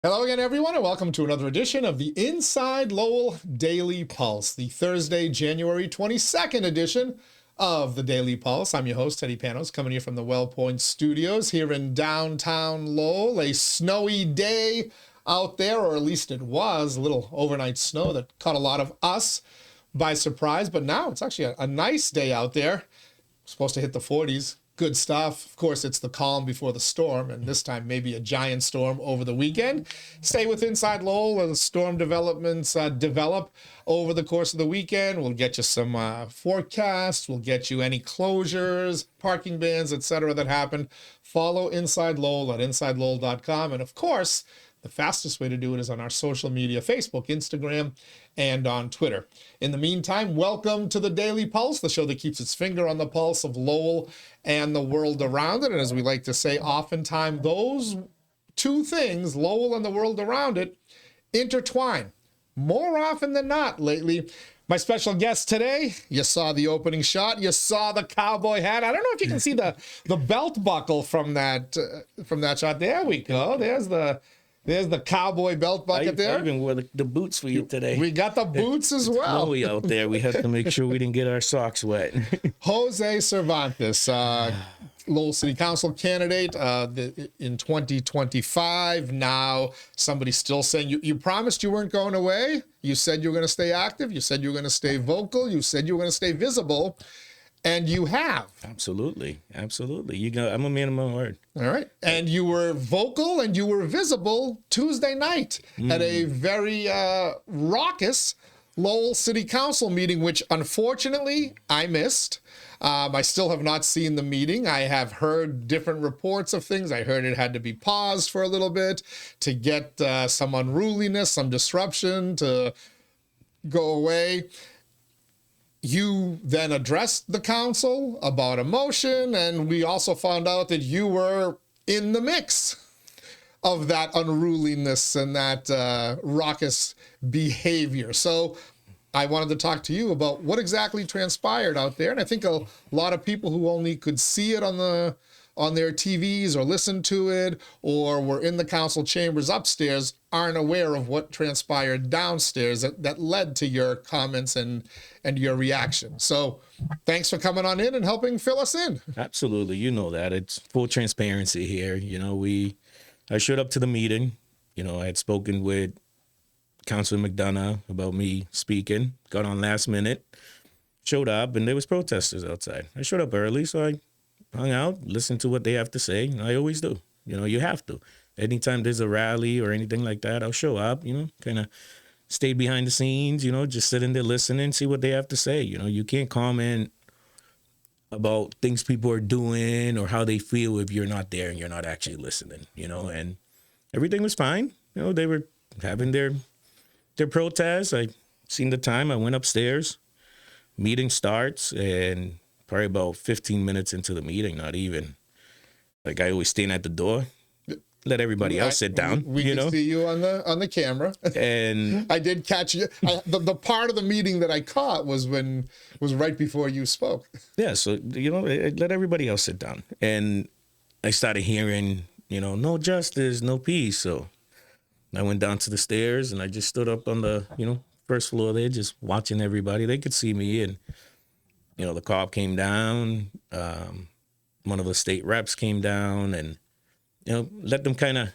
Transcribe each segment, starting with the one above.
Hello again, everyone, and welcome to another edition of the Inside Lowell Daily Pulse, the Thursday, January 22nd edition of the Daily Pulse. I'm your host, Teddy Panos, coming here from the WellPoint Studios here in downtown Lowell. A snowy day out there, or at least it was, a little overnight snow that caught a lot of us by surprise, but now it's actually a nice day out there. Supposed to hit the 40s. Good stuff. Of course, it's the calm before the storm, and this time maybe a giant storm over the weekend. Stay with Inside Lowell as storm developments develop over the course of the weekend. We'll get you some forecasts. We'll get you any closures, parking bans, etc. that happen. Follow Inside Lowell at InsideLowell.com, and of course, the fastest way to do it is on our social media, Facebook, Instagram, and on Twitter. In the meantime, welcome to the Daily Pulse, the show that keeps its finger on the pulse of Lowell and the world around it. And as we like to say, oftentimes those two things, Lowell and the world around it, intertwine more often than not lately. My special guest today, you saw the opening shot, you saw the cowboy hat. I don't know if you can see the belt buckle from that shot. There we go. There's the cowboy belt bucket there. I even wore the boots for you today. We got the boots as well. Snowy out there. We have to make sure we didn't get our socks wet. Jose Cervantes, Lowell City Council candidate in 2025. Now, somebody's still saying, you promised you weren't going away. You said you were going to stay active. You said you were going to stay vocal. You said you were going to stay visible. And you have. Absolutely. I'm a man of my word. All right. And you were vocal and you were visible Tuesday night at a very raucous Lowell City Council meeting, which unfortunately I missed. I still have not seen the meeting. I have heard different reports of things. I heard it had to be paused for a little bit to get some unruliness, some disruption to go away. You then addressed the council about a motion, and we also found out that you were in the mix of that unruliness and that raucous behavior. So I wanted to talk to you about what exactly transpired out there. And I think a lot of people who only could see it on their TVs or listen to it or were in the council chambers upstairs aren't aware of what transpired downstairs that led to your comments and your reaction. So thanks for coming on in and helping fill us in. Absolutely. You know that. It's full transparency here. You know, I showed up to the meeting. You know, I had spoken with Councilor McDonough about me speaking, got on last minute, showed up, and there was protesters outside. I showed up early, so I hung out, listened to what they have to say. I always do. You know, you have to. Anytime there's a rally or anything like that, I'll show up, you know, kind of stay behind the scenes, you know, just sitting there listening, see what they have to say. You know, you can't comment about things people are doing or how they feel if you're not there and you're not actually listening, you know, and everything was fine. You know, they were having their protests. I seen the time. I went upstairs. Meeting starts, and probably about 15 minutes into the meeting, not even. Like, I always stand at the door, let everybody else sit down. We can see you on the camera, and I did catch you. The part of the meeting that I caught was right before you spoke. Yeah, so you know, I let everybody else sit down, and I started hearing, you know, no justice, no peace. So I went down to the stairs, and I just stood up on the first floor there, just watching everybody. They could see me, and you know, the cop came down. One of the state reps came down, and you know, let them kind of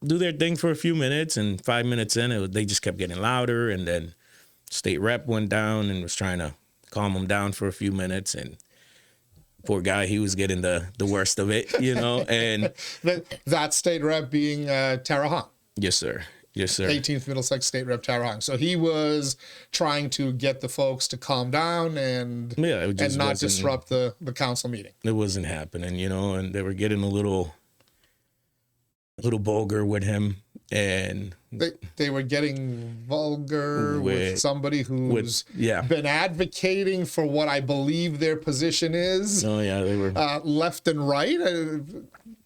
do their thing for a few minutes. And 5 minutes in, they just kept getting louder. And then state rep went down and was trying to calm them down for a few minutes. And poor guy, he was getting the worst of it, you know. And that state rep being Tara Hong. Yes, sir. Yes, sir. 18th Middlesex State Rep Tara Hong. So he was trying to get the folks to calm down and not disrupt the council meeting. It wasn't happening, you know, and they were getting a little vulgar with him, and they were getting vulgar with somebody who's been advocating for what I believe their position is. Oh yeah, they were left and right.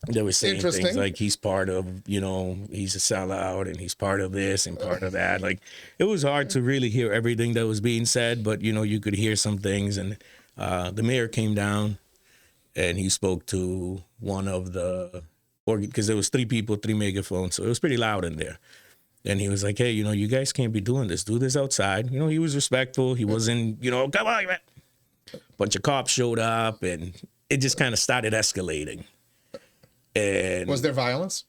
They were saying things like he's part of, you know, he's a sellout and he's part of this and part of that. Like, it was hard to really hear everything that was being said, but you know, you could hear some things. And the mayor came down and he spoke to one of the or because there was 3 people, 3 megaphones, so it was pretty loud in there. And he was like, hey, you know, you guys can't be doing this. Do this outside. You know, he was respectful. He wasn't, you know, come on, man. Bunch of cops showed up, and it just kind of started escalating. And was there violence?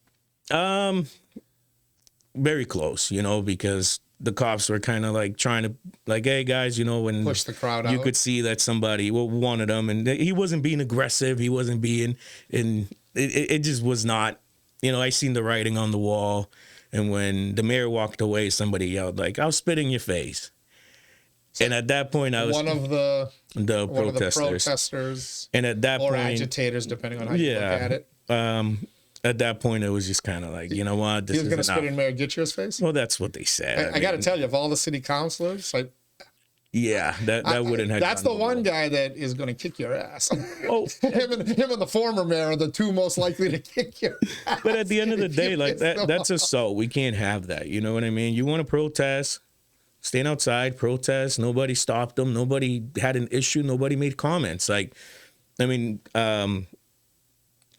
Very close, you know, because the cops were kind of like trying to, like, hey guys, you know, when push the crowd you out. could see that somebody, well, one of them, and he wasn't being aggressive. He wasn't being, and it just was not, you know, I seen the writing on the wall. And when the mayor walked away, somebody yelled like, "I'll spit in your face." So and at that point, I was one of the protesters. And at that point, or point, agitators, depending on how you look at it. At that point, it was just kind of like, you know what? He was going to spit in Mayor Gatech's face? Well, that's what they said. I got to tell you, of all the city councilors, like, yeah, that wouldn't have. That's the one guy that is going to kick your ass. Oh, him and the former mayor are the 2 most likely to kick your ass. But at the end of the day, like that's assault. We can't have that. You know what I mean? You want to protest, stand outside, protest. Nobody stopped them. Nobody had an issue. Nobody made comments. Like, I mean,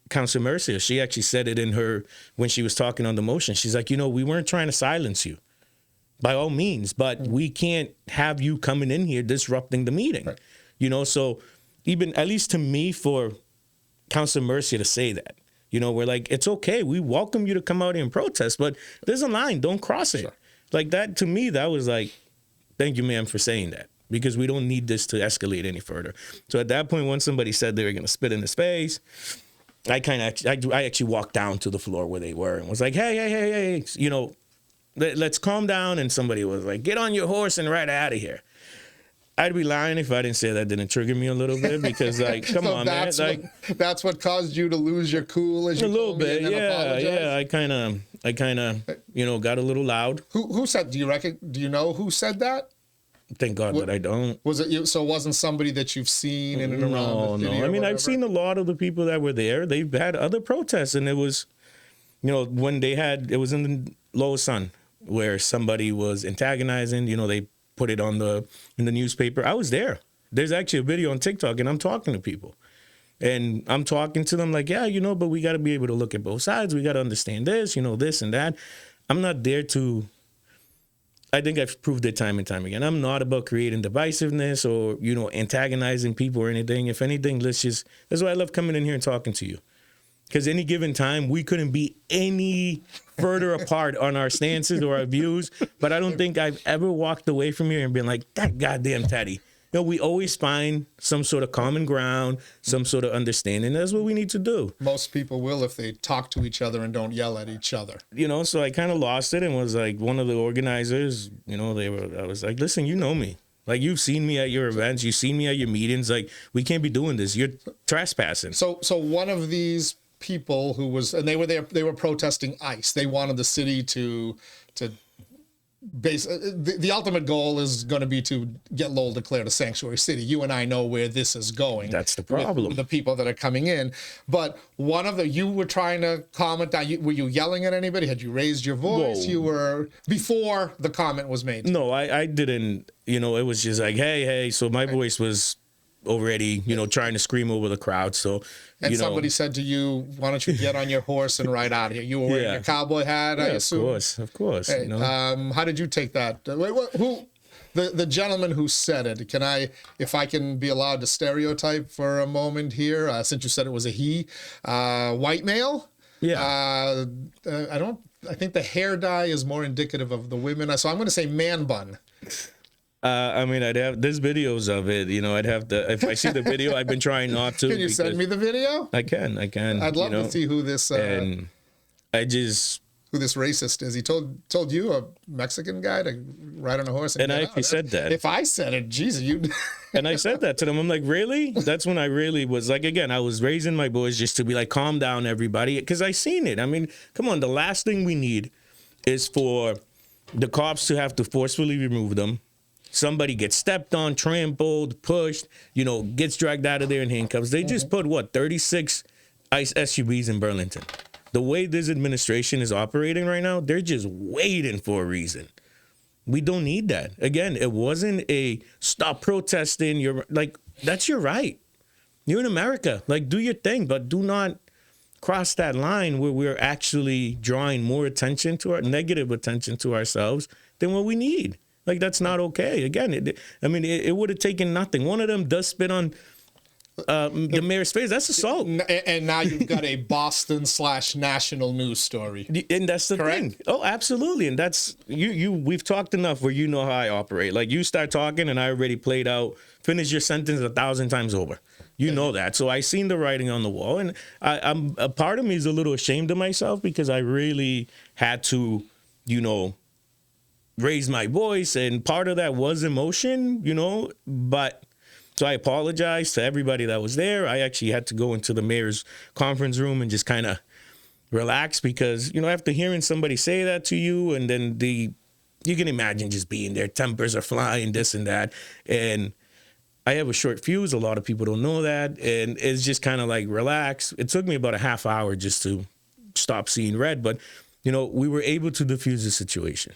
Councilor Mercia, she actually said it in her, when she was talking on the motion. She's like, you know, we weren't trying to silence you. By all means, but we can't have you coming in here disrupting the meeting, right. You know. So even, at least to me, for Councilor Mercia to say that, you know, we're like, it's okay. We welcome you to come out here and protest, but there's a line. Don't cross it. Sure. Like that, to me, that was like, thank you, ma'am, for saying that, because we don't need this to escalate any further. So at that point, when somebody said they were going to spit in his face, I actually walked down to the floor where they were and was like, hey, you know, let's calm down. And somebody was like, get on your horse and ride out of here. I'd be lying if I didn't say that didn't trigger me a little bit, because, like, come on, man. Like, that's what caused you to lose your cool, as you a little bit, yeah. I kind of, you know, got a little loud. Who said? Do you know who said that? Thank God that I don't. Was it you? So it wasn't somebody that you've seen in and around the city? No. I mean, I've seen a lot of the people that were there. They've had other protests, and it was, you know, when it was in the Lowell Sun, where somebody was antagonizing, you know, they put it in the newspaper. I was there. There's actually a video on TikTok, and I'm talking to people. And I'm talking to them like, yeah, you know, but we got to be able to look at both sides. We got to understand this, you know, this and that. I'm not there to, I think I've proved it time and time again. I'm not about creating divisiveness or, you know, antagonizing people or anything. If anything, that's why I love coming in here and talking to you. Because any given time, we couldn't be any further apart on our stances or our views. But I don't think I've ever walked away from here and been like, that goddamn Teddy. You know, we always find some sort of common ground, some sort of understanding. That's what we need to do. Most people will if they talk to each other and don't yell at each other. You know, so I kind of lost it and was like, one of the organizers, you know, I was like, listen, you know me. Like, you've seen me at your events. You've seen me at your meetings. Like, we can't be doing this. You're trespassing. So one of these people who was, and they were there, they were protesting ICE. They wanted the city to the ultimate goal is going to be to get Lowell declared a sanctuary city. You and I know where this is going. That's the problem. With the people that are coming in. But you were trying to comment down. Were you yelling at anybody? Had you raised your voice? Whoa. You were, before the comment was made? No, I didn't. You know, it was just like, hey. So my voice was already, you know, trying to scream over the crowd. So, and somebody said to you, why don't you get on your horse and ride out of here? You were wearing your cowboy hat, I assume? Of course. Hey, you know? How did you take that? Who, the gentleman who said it, if I can be allowed to stereotype for a moment here, since you said it was a he, white male? Yeah. I think the hair dye is more indicative of the women. So I'm going to say man bun. I mean, there's videos of it, you know, if I see the video, I've been trying not to. Can you send me the video? I can. I'd love to see who this, and who this racist is. He told you, a Mexican guy, to ride on a horse. And I actually said that. If I said it, Jesus, you. And I said that to them. I'm like, really? That's when I really was like, again, I was raising my voice just to be like, calm down, everybody. Because I seen it. I mean, come on. The last thing we need is for the cops to have to forcefully remove them. Somebody gets stepped on, trampled, pushed, you know, gets dragged out of there in handcuffs. They just put, 36 ICE SUVs in Burlington. The way this administration is operating right now, they're just waiting for a reason. We don't need that. Again, it wasn't a stop protesting. You're like, that's your right. You're in America. Like, do your thing, but do not crossed that line where we're actually drawing more attention to negative attention to ourselves than what we need. Like, that's not okay. Again, it would have taken nothing. One of them does spit on the mayor's face. That's assault. And now you've got a Boston/national news story. And that's the thing. Oh, absolutely. And that's we've talked enough where you know how I operate. Like, you start talking and I already finish your sentence 1,000 times over. You know that. So I seen the writing on the wall, and I'm a part of me is a little ashamed of myself because I really had to, raise my voice, and part of that was emotion, but so I apologize to everybody that was there. I actually had to go into the mayor's conference room and just kind of relax because, after hearing somebody say that to you, and then you can imagine just being there, tempers are flying, this and that. And I have a short fuse. A lot of people don't know that. And it's just kind of like, relax. It took me about a half hour just to stop seeing red. But, we were able to diffuse the situation.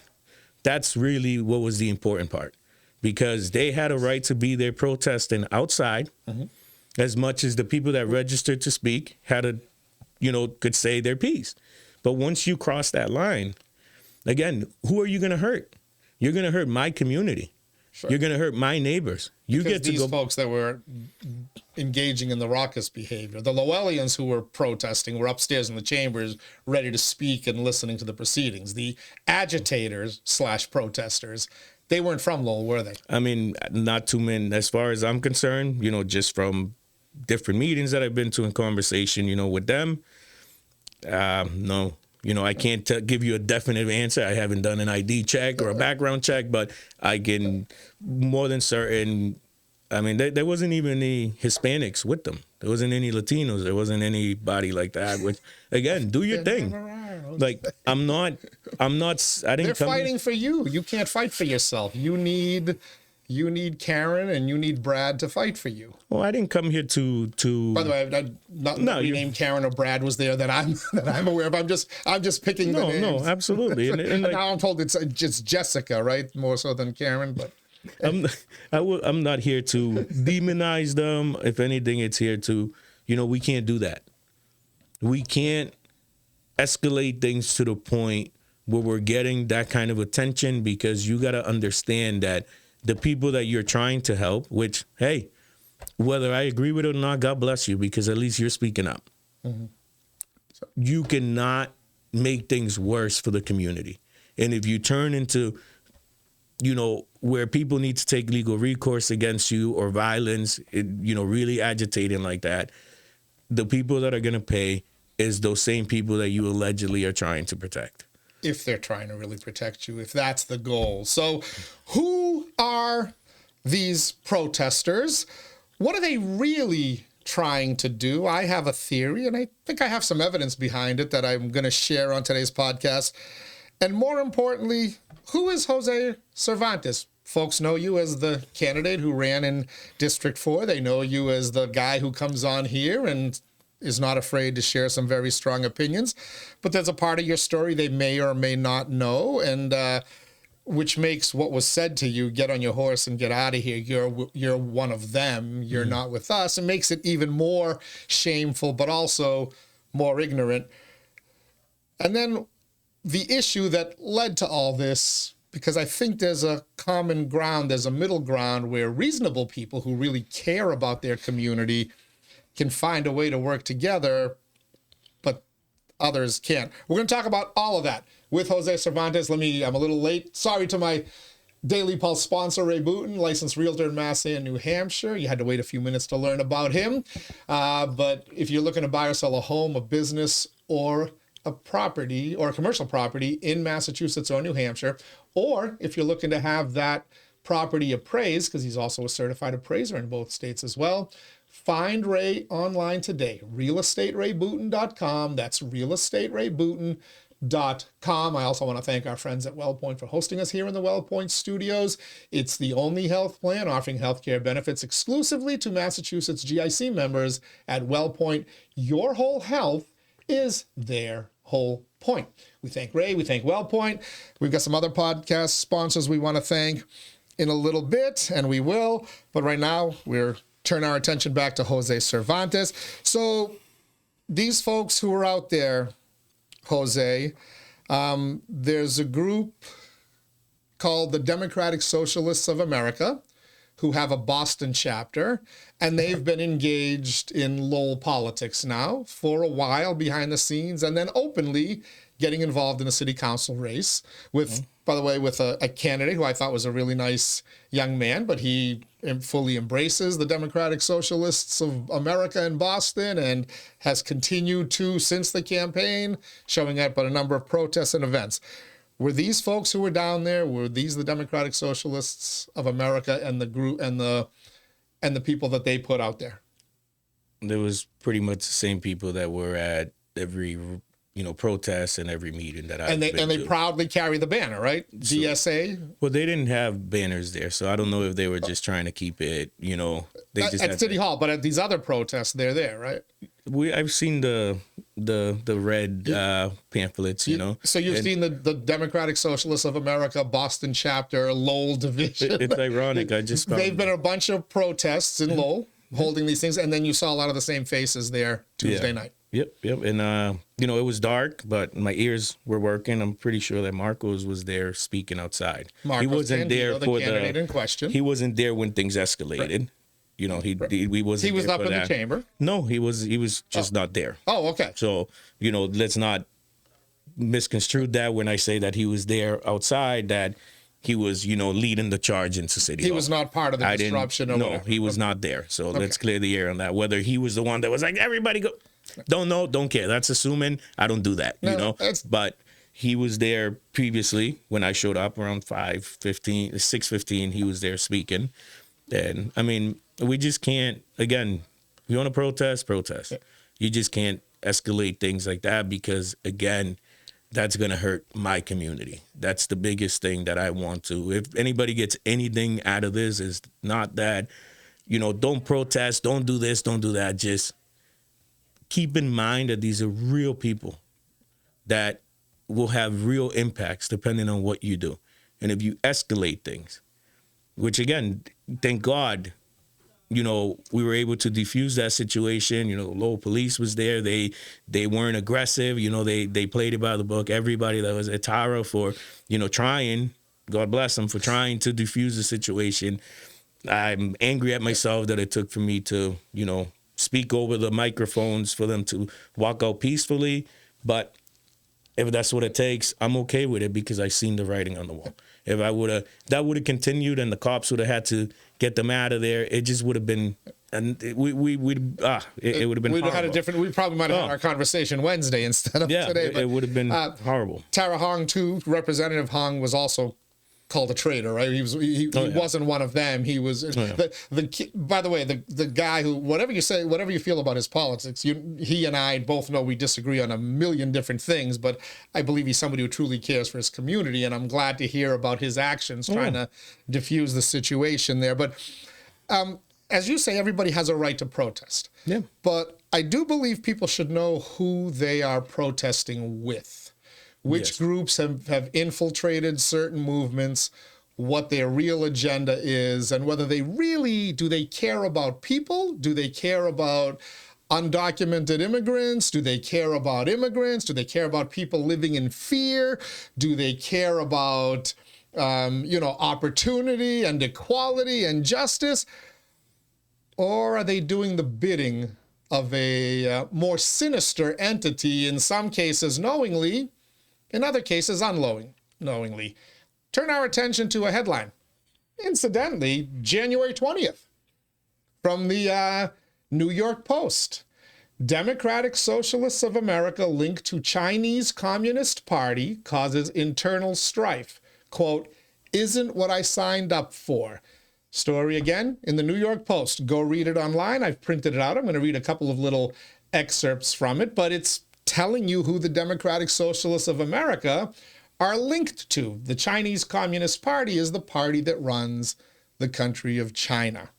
That's really what was the important part, because they had a right to be there protesting outside as much as the people that registered to speak could say their piece. But once you cross that line, again, who are you going to hurt? You're going to hurt my community. Sure. You're going to hurt my neighbors. These folks that were engaging in the raucous behavior, the Lowellians who were protesting, were upstairs in the chambers ready to speak and listening to the proceedings. The agitators/protesters, they weren't from Lowell, were they? I mean, not too many. As far as I'm concerned, just from different meetings that I've been to in conversation, with them, no. I can't give you a definite answer. I haven't done an ID check or a background check, but I can more than certain. I mean, there wasn't even any Hispanics with them. There wasn't any Latinos. There wasn't anybody like that. Which, again, do your thing. Like, I didn't. They're fighting for you. You can't fight for yourself. You need Karen and you need Brad to fight for you. Well, I didn't come here to. By the way, not named Karen or Brad was there that I'm aware of. I'm just picking the names. No, absolutely. And now I'm told it's just Jessica, right? More so than Karen, but. I'm not here to demonize them. If anything, it's here to, we can't do that. We can't escalate things to the point where we're getting that kind of attention, because you got to understand that the people that you're trying to help, which, hey, whether I agree with it or not, God bless you, because at least you're speaking up. You cannot make things worse for the community. And if you turn into, where people need to take legal recourse against you or violence, really agitating like that, the people that are going to pay is those same people that you allegedly are trying to protect. If they're trying to really protect you, if that's the goal. So who are these protesters? What are they really trying to do? I have a theory, and I think I have some evidence behind it that I'm going to share on today's podcast. And more importantly, who is Jose Cervantes? Folks know you as the candidate who ran in District 4. They know you as the guy who comes on here and is not afraid to share some very strong opinions. But there's a part of your story they may or may not know, and which makes what was said to you, get on your horse and get out of here, you're one of them, you're not with us, and makes it even more shameful, but also more ignorant. And then the issue that led to all this, because I think there's a common ground, there's a middle ground where reasonable people who really care about their community can find a way to work together, but others can't. We're going to talk about all of that with Jose Cervantes. I'm a little late. Sorry to my Daily Pulse sponsor, Ray Booten, licensed realtor in Massey, New Hampshire. You had to wait a few minutes to learn about him. But if you're looking to buy or sell a home, a business, or a property or a commercial property in Massachusetts or New Hampshire, or if you're looking to have that property appraised, because he's also a certified appraiser in both states as well, find Ray online today, realestaterayBooten.com. That's realestaterayBooten.com. I also want to thank our friends at WellPoint for hosting us here in the WellPoint studios. It's the only health plan offering healthcare benefits exclusively to Massachusetts GIC members at WellPoint. Your whole health is their whole point. We thank Ray. We thank WellPoint. We've got some other podcast sponsors we want to thank in a little bit, and we will. But right now, we're turn our attention back to Jose Cervantes. So these folks who are out there, Jose, there's a group called the Democratic Socialists of America who have a Boston chapter, and they've been engaged in Lowell politics now for a while behind the scenes, and then openly getting involved in a city council race with, by the way, with a candidate who I thought was a really nice young man, but he fully embraces the Democratic Socialists of America in Boston and has continued to since the campaign, showing up at a number of protests and events. Were these folks who were down there, were these the Democratic Socialists of America and the group and the people that they put out there? There was pretty much the same people that were at every protest and every meeting that I they proudly carry the banner, right? DSA. Well, they didn't have banners there, so I don't know if they were just trying to keep it. They just at City Hall, but at these other protests, they're there, right? I've seen the red pamphlets, So you've seen the Democratic Socialists of America Boston chapter Lowell division. It's ironic. I just they've been a bunch of protests in Lowell holding these things, and then you saw a lot of the same faces there Tuesday night. Yep. And, it was dark, but my ears were working. I'm pretty sure that Marcos was there speaking outside. He wasn't there for the candidate in question. He wasn't there when things escalated. Right. He wasn't. He was there up for in that. the chamber. No, he was just not there. Oh, okay. So, let's not misconstrue that when I say that he was there outside, that he was, leading the charge into City Hall. He was not part of the disruption. No, he was not there. So let's clear the air on that. Whether he was the one that was like, everybody go. Don't know, don't care. That's assuming. I don't do that, But he was there previously when I showed up around 6:15. He was there speaking. And, I mean, we just can't, again, you want to protest? Yeah. You just can't escalate things like that because, again, that's going to hurt my community. That's the biggest thing that I want to. If anybody gets anything out of this, is not that, don't protest, don't do this, don't do that. Just keep in mind that these are real people that will have real impacts depending on what you do. And if you escalate things, which, again, thank God, we were able to defuse that situation. Lowell police was there. They weren't aggressive. They played it by the book. Everybody that was at Tara for, trying, God bless them, for trying to defuse the situation. I'm angry at myself that it took for me to, speak over the microphones for them to walk out peacefully. But if that's what it takes, I'm okay with it because I seen the writing on the wall. If that would have continued and the cops would have had to get them out of there, it just would have been, and it would have been. We'd have had a different. We probably might have had our conversation Wednesday instead of today. But it would have been horrible. Tara Hong too. Representative Hong was also called a traitor, right? He wasn't one of them. He was by the way, the guy who, whatever you say, whatever you feel about his politics, he and I both know we disagree on a million different things, but I believe he's somebody who truly cares for his community, and I'm glad to hear about his actions trying to diffuse the situation there. But as you say, everybody has a right to protest. Yeah. But I do believe people should know who they are protesting with. Which groups have infiltrated certain movements, what their real agenda is, and whether do they care about people? Do they care about undocumented immigrants? Do they care about immigrants? Do they care about people living in fear? Do they care about, opportunity and equality and justice? Or are they doing the bidding of a more sinister entity, in some cases knowingly, in other cases, unknowingly? Turn our attention to a headline. Incidentally, January 20th, from the New York Post. Democratic Socialists of America linked to Chinese Communist Party causes internal strife. Quote, isn't what I signed up for. Story again in the New York Post. Go read it online. I've printed it out. I'm going to read a couple of little excerpts from it, but it's telling you who the Democratic Socialists of America are linked to. The Chinese Communist Party is the party that runs the country of China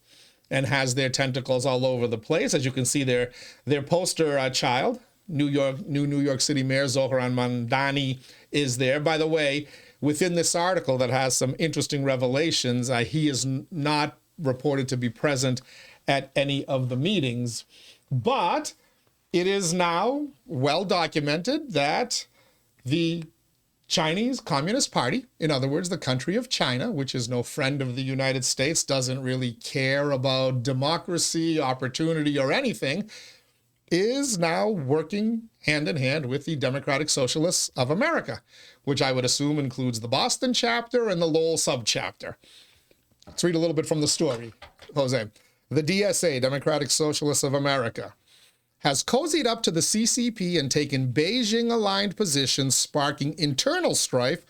and has their tentacles all over the place. As you can see, their poster child, New York City Mayor Zohran Mamdani, is there. By the way, within this article that has some interesting revelations, he is not reported to be present at any of the meetings, but It is now well documented that the Chinese Communist Party, in other words, the country of China, which is no friend of the United States, doesn't really care about democracy, opportunity, or anything, is now working hand in hand with the Democratic Socialists of America, which I would assume includes the Boston chapter and the Lowell subchapter. Let's read a little bit from the story, Jose. The DSA, Democratic Socialists of America, has cozied up to the CCP and taken Beijing-aligned positions, sparking internal strife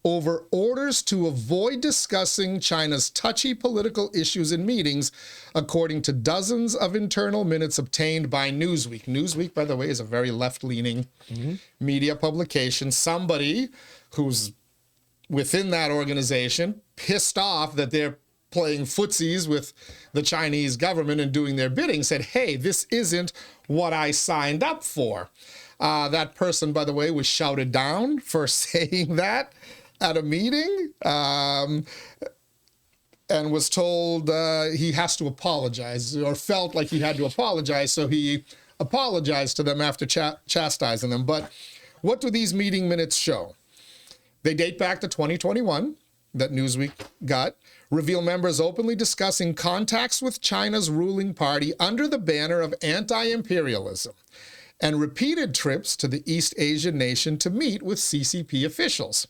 over orders to avoid discussing China's touchy political issues in meetings, according to dozens of internal minutes obtained by Newsweek. Newsweek, by the way, is a very left-leaning media publication. Somebody who's within that organization pissed off that they're playing footsies with the Chinese government and doing their bidding said, hey, this isn't what I signed up for. That person, by the way, was shouted down for saying that at a meeting and was told he has to apologize, or felt like he had to apologize. So he apologized to them after chastising them. But what do these meeting minutes show? They date back to 2021 that Newsweek got, reveal members openly discussing contacts with China's ruling party under the banner of anti-imperialism, and repeated trips to the East Asian nation to meet with CCP officials.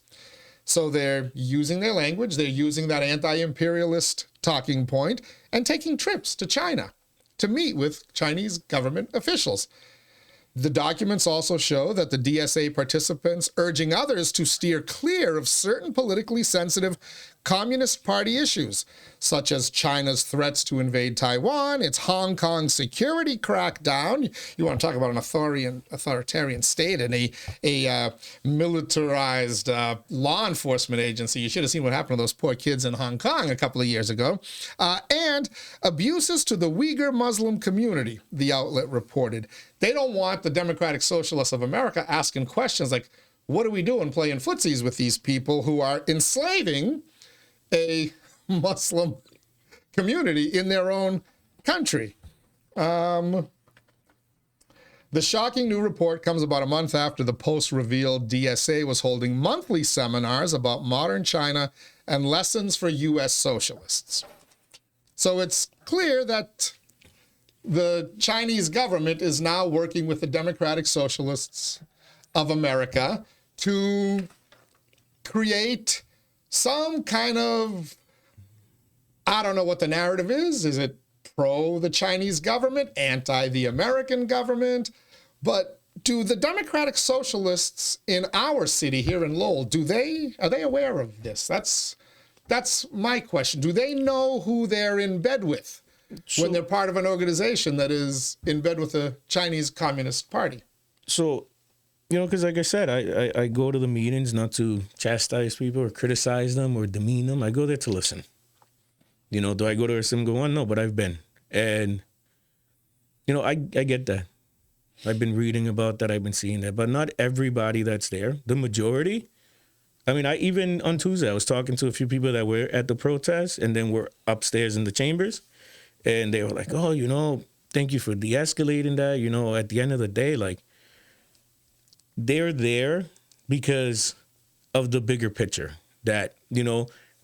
So they're using their language, they're using that anti-imperialist talking point, and taking trips to China to meet with Chinese government officials. The documents also show that the DSA participants urging others to steer clear of certain politically sensitive Communist Party issues, such as China's threats to invade Taiwan, its Hong Kong security crackdown. You want to talk about an authoritarian state and a militarized law enforcement agency. You should have seen what happened to those poor kids in Hong Kong a couple of years ago. And abuses to the Uyghur Muslim community, the outlet reported. They don't want the Democratic Socialists of America asking questions like, what are we doing playing footsies with these people who are enslaving a Muslim community in their own country? The shocking new report comes about a month after the Post revealed DSA was holding monthly seminars about modern China and lessons for U.S. socialists. So it's clear that the Chinese government is now working with the Democratic Socialists of America to create some kind of, I don't know what the narrative is. Is it pro the Chinese government, anti the American government? But do the Democratic Socialists in our city here in Lowell, are they aware of this? That's my question. Do they know who they're in bed with when they're part of an organization that is in bed with the Chinese Communist Party? So, because like I said, I go to the meetings not to chastise people or criticize them or demean them. I go there to listen. Do I go to a single one? No, but I've been. And, I get that. I've been reading about that. I've been seeing that. But not everybody that's there, the majority. I mean, even on Tuesday, I was talking to a few people that were at the protest and then were upstairs in the chambers. And they were like, oh, thank you for de-escalating that. At the end of the day, like, they're there because of the bigger picture that,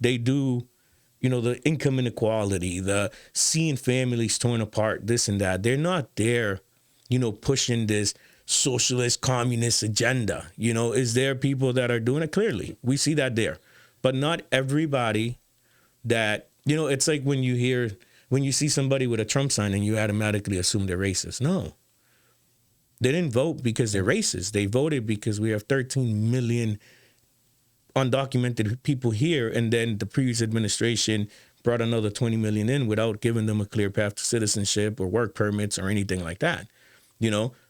they do, the income inequality, the seeing families torn apart, this and that. They're not there, pushing this socialist communist agenda. Is there people that are doing it? Clearly, we see that there. But not everybody that, it's like when you see somebody with a Trump sign and you automatically assume they're racist. No. They didn't vote because they're racist. They voted because we have 13 million undocumented people here, and then the previous administration brought another 20 million in without giving them a clear path to citizenship or work permits or anything like that.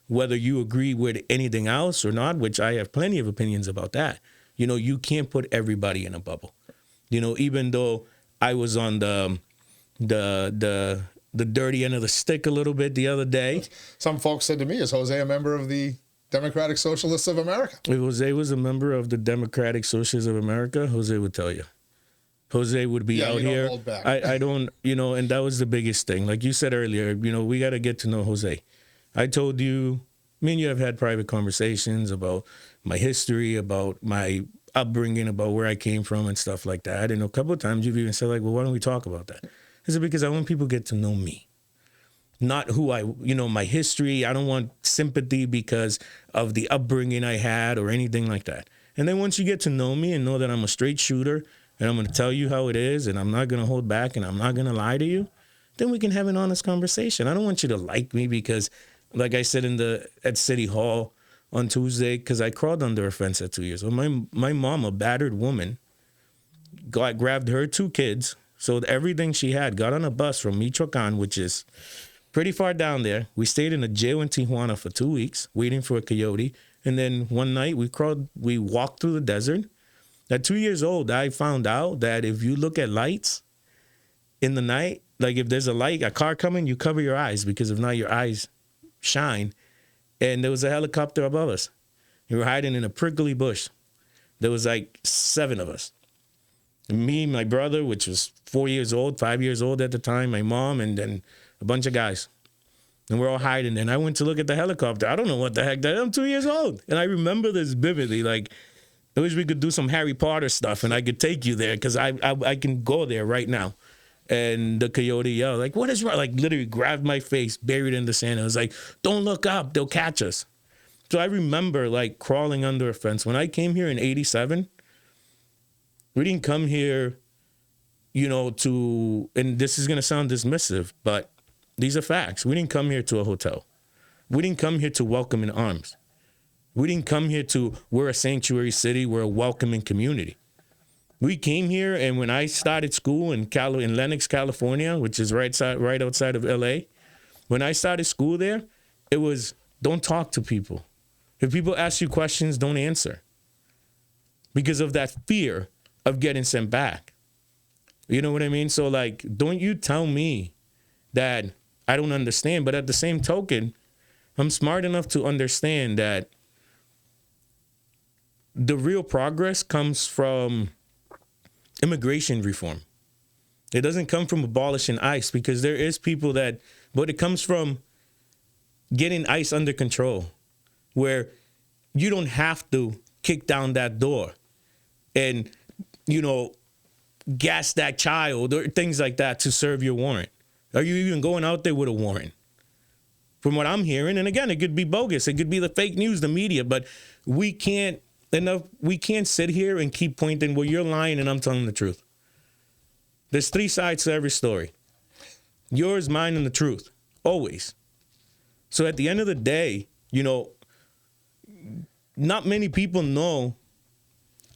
Whether you agree with anything else or not, which I have plenty of opinions about that, you can't put everybody in a bubble. Even though I was on the dirty end of the stick a little bit the other day. Some folks said to me, is Jose a member of the Democratic Socialists of America? If Jose was a member of the Democratic Socialists of America, Jose would tell you. Jose would be out here. Hold back. I don't, and that was the biggest thing. Like you said earlier, we got to get to know Jose. I told you, me and you have had private conversations about my history, about my upbringing, about where I came from and stuff like that. And a couple of times you've even said, like, well, why don't we talk about that? I said, because I want people to get to know me. Not who I, my history. I don't want sympathy because of the upbringing I had or anything like that. And then once you get to know me and know that I'm a straight shooter and I'm going to tell you how it is and I'm not going to hold back and I'm not going to lie to you, then we can have an honest conversation. I don't want you to like me because, like I said at City Hall on Tuesday, because I crawled under a fence at 2 years old. My mom, a battered woman, grabbed her 2 kids, sold everything she had, got on a bus from Michoacan, which is pretty far down there. We stayed in a jail in Tijuana for 2 weeks, waiting for a coyote. And then one night we walked through the desert. At 2 years old, I found out that if you look at lights in the night, like if there's a car coming, you cover your eyes because if not, your eyes shine. And there was a helicopter above us. We were hiding in a prickly bush. There was like 7 of us. Me, my brother, which was 4 years old, 5 years old at the time, my mom, and then a bunch of guys. And we're all hiding. And I went to look at the helicopter. I don't know what the heck that is. I'm 2 years old. And I remember this vividly. Like, I wish we could do some Harry Potter stuff and I could take you there because I can go there right now. And the coyote yelled, like, what is wrong? Like, literally grabbed my face, buried in the sand. And was like, don't look up. They'll catch us. So I remember, like, crawling under a fence. When I came here in 87, we didn't come here, and this is going to sound dismissive, but these are facts. We didn't come here to a hotel. We didn't come here to welcome in arms. We didn't come here we're a sanctuary city. We're a welcoming community. We came here, and when I started school in Lenox, California, which is right outside of LA, when I started school there, it was don't talk to people. If people ask you questions, don't answer. Because of that fear of getting sent back. You know what I mean? So, like, don't you tell me that I don't understand. But at the same token, I'm smart enough to understand that the real progress comes from immigration reform. It doesn't come from abolishing ICE because there is people but it comes from getting ICE under control where you don't have to kick down that door and, gas that child or things like that to serve your warrant. Are you even going out there with a warrant? From what I'm hearing, and again, it could be bogus. It could be the fake news, the media, but we can't sit here and keep pointing, well, you're lying and I'm telling the truth. There's 3 sides to every story. Yours, mine, and the truth. Always. So at the end of the day, not many people know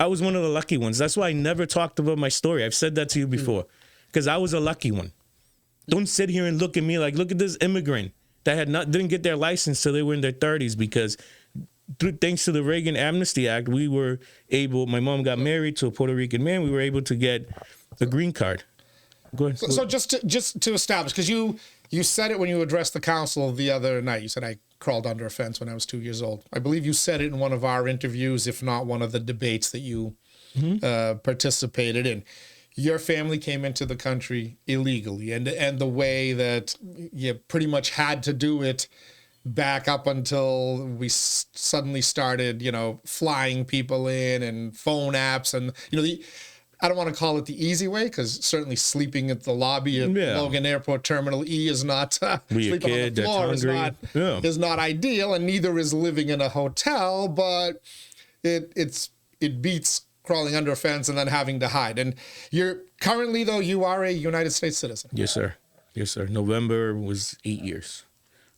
I was one of the lucky ones. That's why I never talked about my story. I've said that to you before. Because I was a lucky one. Don't sit here and look at me like, look at this immigrant that didn't get their license till they were in their 30s because thanks to the Reagan Amnesty Act, we were able, my mom got married to a Puerto Rican man, we were able to get a green card. Go ahead. So just to establish, because you said it when you addressed the council the other night. You said I crawled under a fence when I was 2 years old. I believe you said it in one of our interviews, if not one of the debates that you participated in. Your family came into the country illegally, and the way that you pretty much had to do it back up until we suddenly started, flying people in and phone apps and, I don't want to call it the easy way because certainly sleeping at the lobby at Logan Airport Terminal E is not sleeping on the floor is not ideal, and neither is living in a hotel. But it beats crawling under a fence and then having to hide. And you're currently, though, you are a United States citizen. Yes, sir. Yes, sir. November was 8 years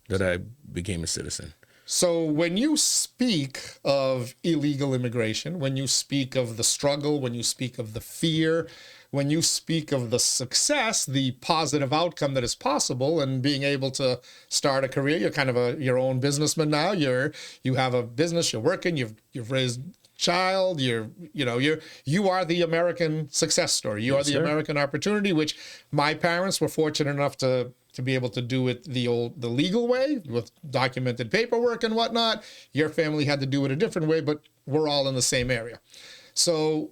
that I became a citizen. So when you speak of illegal immigration, when you speak of the struggle, when you speak of the fear, when you speak of the success, the positive outcome that is possible and being able to start a career, you're kind of your own businessman now. You have a business, you're working, you've raised a child, you are the American success story. You are the American opportunity, which my parents were fortunate enough to be able to do it the legal way with documented paperwork and whatnot. Your family had to do it a different way, but we're all in the same area. So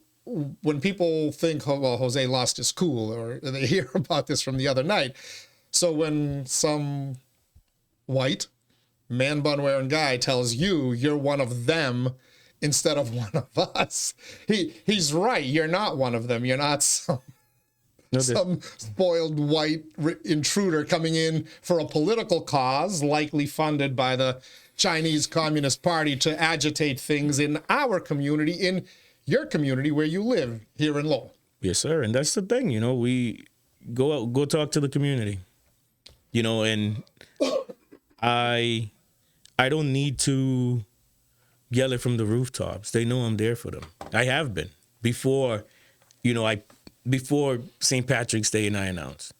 when people think, oh, well, Jose lost his cool, or they hear about this from the other night. So when some white man bun wearing guy tells you you're one of them instead of one of us. He's right. You're not one of them. You're not some spoiled white intruder coming in for a political cause, likely funded by the Chinese Communist Party to agitate things in our community, in your community where you live here in Lowell. Yes, sir. And that's the thing, you know, we go out, go talk to the community, you know, and I don't need to yell it from the rooftops. They know I'm there for them. I have been before, you know, before St. Patrick's Day and I announced.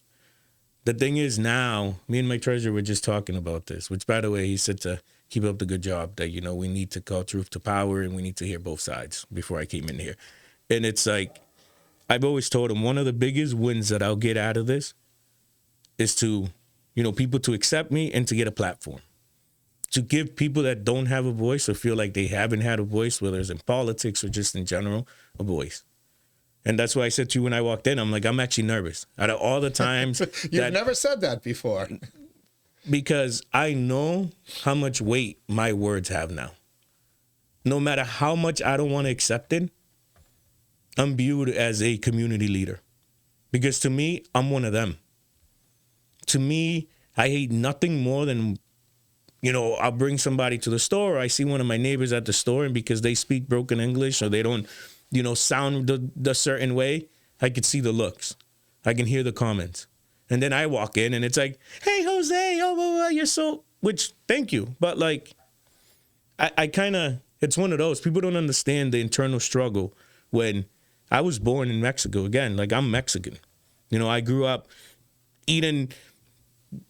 The thing is now, me and my treasurer were just talking about this, which, by the way, he said to keep up the good job that, you know, we need to call truth to power and we need to hear both sides before I came in here. And it's like, I've always told him one of the biggest wins that I'll get out of this is to, you know, people to accept me and to get a platform. To give people that don't have a voice or feel like they haven't had a voice, whether it's in politics or just in general, a voice. And that's why I said to you when I walked in, I'm like, I'm actually nervous. Out of all the times. You've never said that before. Because I know how much weight my words have now. No matter how much I don't want to accept it, I'm viewed as a community leader. Because to me, I'm one of them. To me, I hate nothing more than, you know, I'll bring somebody to the store, or I see one of my neighbors at the store, and because they speak broken English or they don't, you know, sound the certain way, I could see the looks. I can hear the comments. And then I walk in and it's like, hey, Jose, oh, blah, blah, you're so, which, thank you. But like, I kind of, it's one of those, people don't understand the internal struggle when I was born in Mexico. Again, like I'm Mexican. You know, I grew up eating,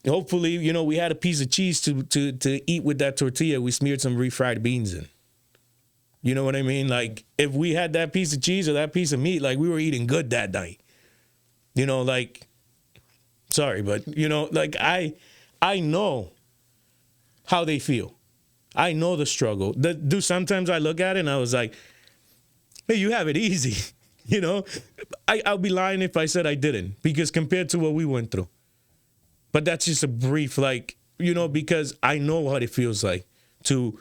hopefully, you know, we had a piece of cheese to eat with that tortilla. We smeared some refried beans in. You know what I mean? Like, if we had that piece of cheese or that piece of meat, like, we were eating good that night. You know, like, sorry, but, you know, like, I know how they feel. I know the struggle. Sometimes I look at it and I was like, hey, you have it easy. You know, I'll be lying if I said I didn't, because compared to what we went through. But that's just a brief, like, you know, because I know what it feels like to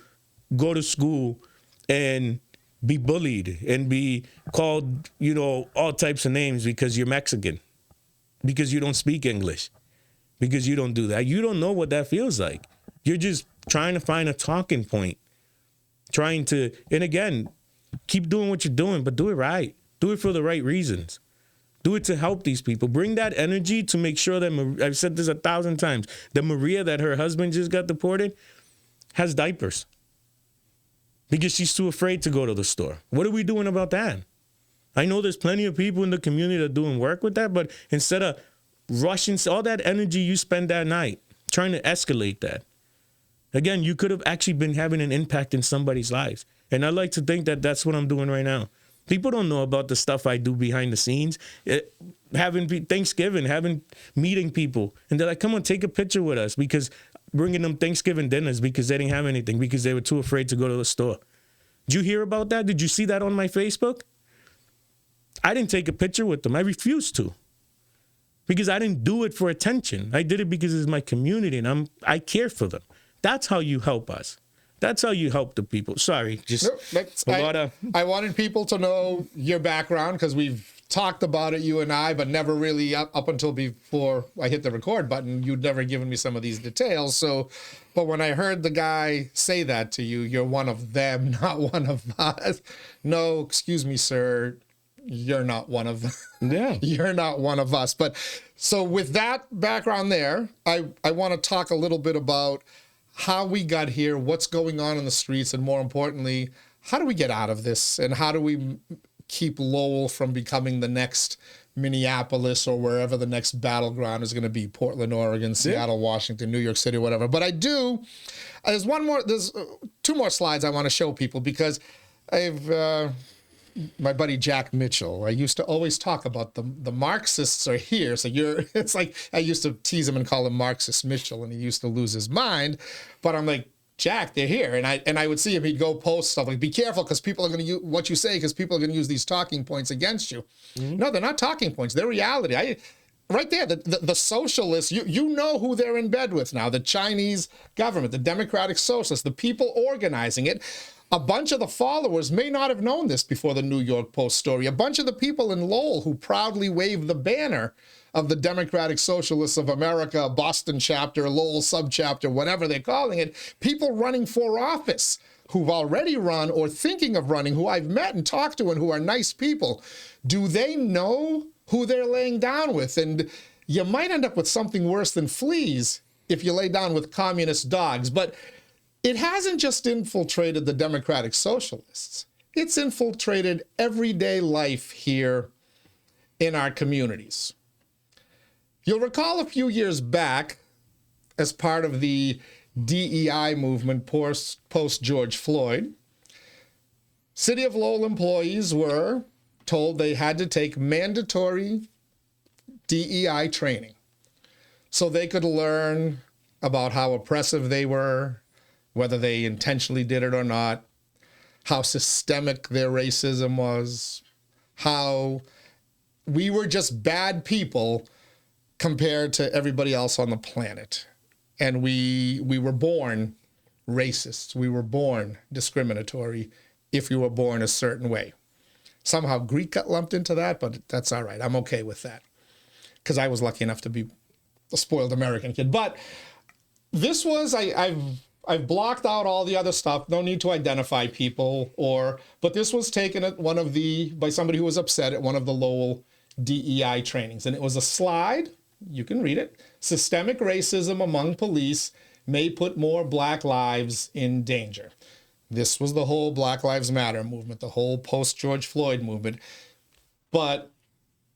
go to school and be bullied and be called, you know, all types of names because you're Mexican, because you don't speak English, because you don't do that. You don't know what that feels like. You're just trying to find a talking point, trying to, and again, keep doing what you're doing, but do it right. Do it for the right reasons. Do it to help these people. Bring that energy to make sure that, I've said this 1,000 times, that Maria, that her husband just got deported, has diapers. Because she's too afraid to go to the store. What are we doing about that? I know there's plenty of people in the community that are doing work with that, but instead of rushing all that energy you spend that night trying to escalate that, again, you could have actually been having an impact in somebody's lives. And I like to think that that's what I'm doing right now. People don't know about the stuff I do behind the scenes, having Thanksgiving, meeting people. And they're like, come on, take a picture with us, because bringing them Thanksgiving dinners because they didn't have anything, because they were too afraid to go to the store. Did you hear about that? Did you see that on my Facebook? I didn't take a picture with them. I refused to, because I didn't do it for attention. I did it because it's my community and I care for them. That's how you help us. That's how you help the people. Sorry, just I wanted people to know your background, because we've talked about it, you and I, but never really up until before I hit the record button. You'd never given me some of these details. So, but when I heard the guy say that to you, you're one of them, not one of us. No, excuse me, sir. You're not one of them. Yeah. You're not one of us. But so with that background there, I want to talk a little bit about how we got here, what's going on in the streets, and more importantly, how do we get out of this, and how do we keep Lowell from becoming the next Minneapolis or wherever the next battleground is going to be, Portland, Oregon, Seattle, Washington, New York City, whatever. But there's two more slides I want to show people, because my buddy Jack Mitchell, I used to always talk about the Marxists are here. So it's like, I used to tease him and call him Marxist Mitchell, and he used to lose his mind. But I'm like, Jack, they're here. And I would see him, he'd go post stuff like, be careful, because people are going to use what you say, because people are going to use these talking points against you. Mm-hmm. No, they're not talking points. They're reality. right there, the socialists, you know who they're in bed with now, the Chinese government, the Democratic Socialists, the people organizing it. A bunch of the followers may not have known this before the New York Post story. A bunch of the people in Lowell who proudly wave the banner of the Democratic Socialists of America, Boston chapter, Lowell subchapter, whatever they're calling it, people running for office who've already run or thinking of running, who I've met and talked to and who are nice people. Do they know who they're laying down with? And you might end up with something worse than fleas if you lay down with communist dogs. But it hasn't just infiltrated the Democratic Socialists. It's infiltrated everyday life here in our communities. You'll recall a few years back, as part of the DEI movement post-George Floyd, City of Lowell employees were told they had to take mandatory DEI training so they could learn about how oppressive they were, whether they intentionally did it or not, how systemic their racism was, how we were just bad people compared to everybody else on the planet. And we were born racists. We were born discriminatory if you were born a certain way. Somehow Greek got lumped into that, but that's all right. I'm okay with that because I was lucky enough to be a spoiled American kid. But this was, I've blocked out all the other stuff. No need to identify people, but this was taken at by somebody who was upset at one of the Lowell DEI trainings. And it was a slide, you can read it. Systemic racism among police may put more Black lives in danger. This was the whole Black Lives Matter movement, the whole post-George Floyd movement. But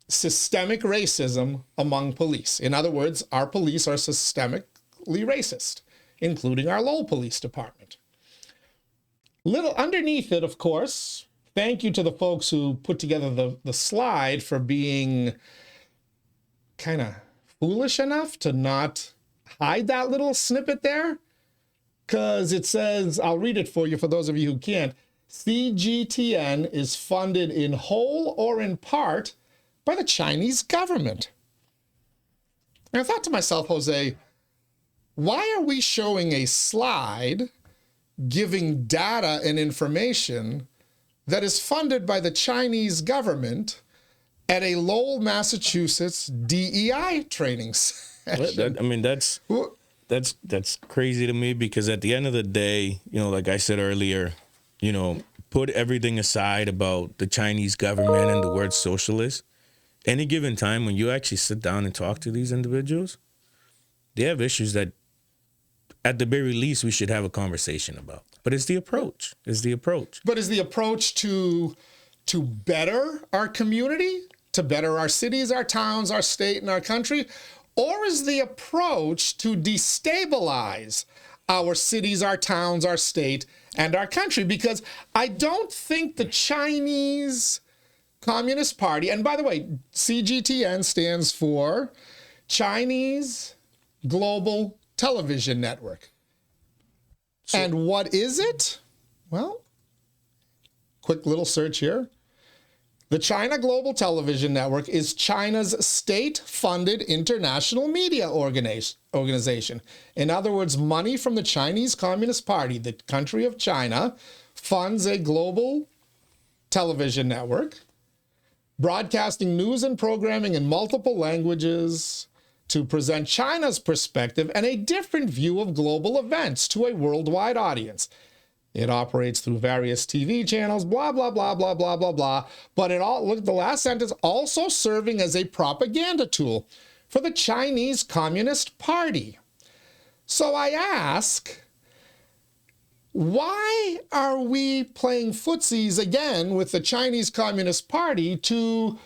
systemic racism among police. In other words, our police are systemically racist, including our Lowell Police Department. Little underneath it, of course, thank you to the folks who put together the slide for being kind of foolish enough to not hide that little snippet there. Because it says, I'll read it for you for those of you who can't, CGTN is funded in whole or in part by the Chinese government. And I thought to myself, Jose, why are we showing a slide giving data and information that is funded by the Chinese government at a Lowell, Massachusetts DEI training session? That's crazy to me because at the end of the day, like I said earlier, put everything aside about the Chinese government and the word socialist. Any given time when you actually sit down and talk to these individuals, they have issues that at the very least we should have a conversation about. But it's the approach. But is the approach to better our community, to better our cities, our towns, our state, and our country? Or is the approach to destabilize our cities, our towns, our state, and our country? Because I don't think the Chinese Communist Party, and by the way, CGTN stands for Chinese Global Television Network. And what is it? Well, quick little search here. The China Global Television Network is China's state-funded international media organization. In other words, money from the Chinese Communist Party, the country of China, funds a global television network, broadcasting news and programming in multiple languages to present China's perspective and a different view of global events to a worldwide audience. It operates through various TV channels, blah, blah, blah, blah, blah, blah, blah. But look at the last sentence, also serving as a propaganda tool for the Chinese Communist Party. So I ask, why are we playing footsies again with the Chinese Communist Party to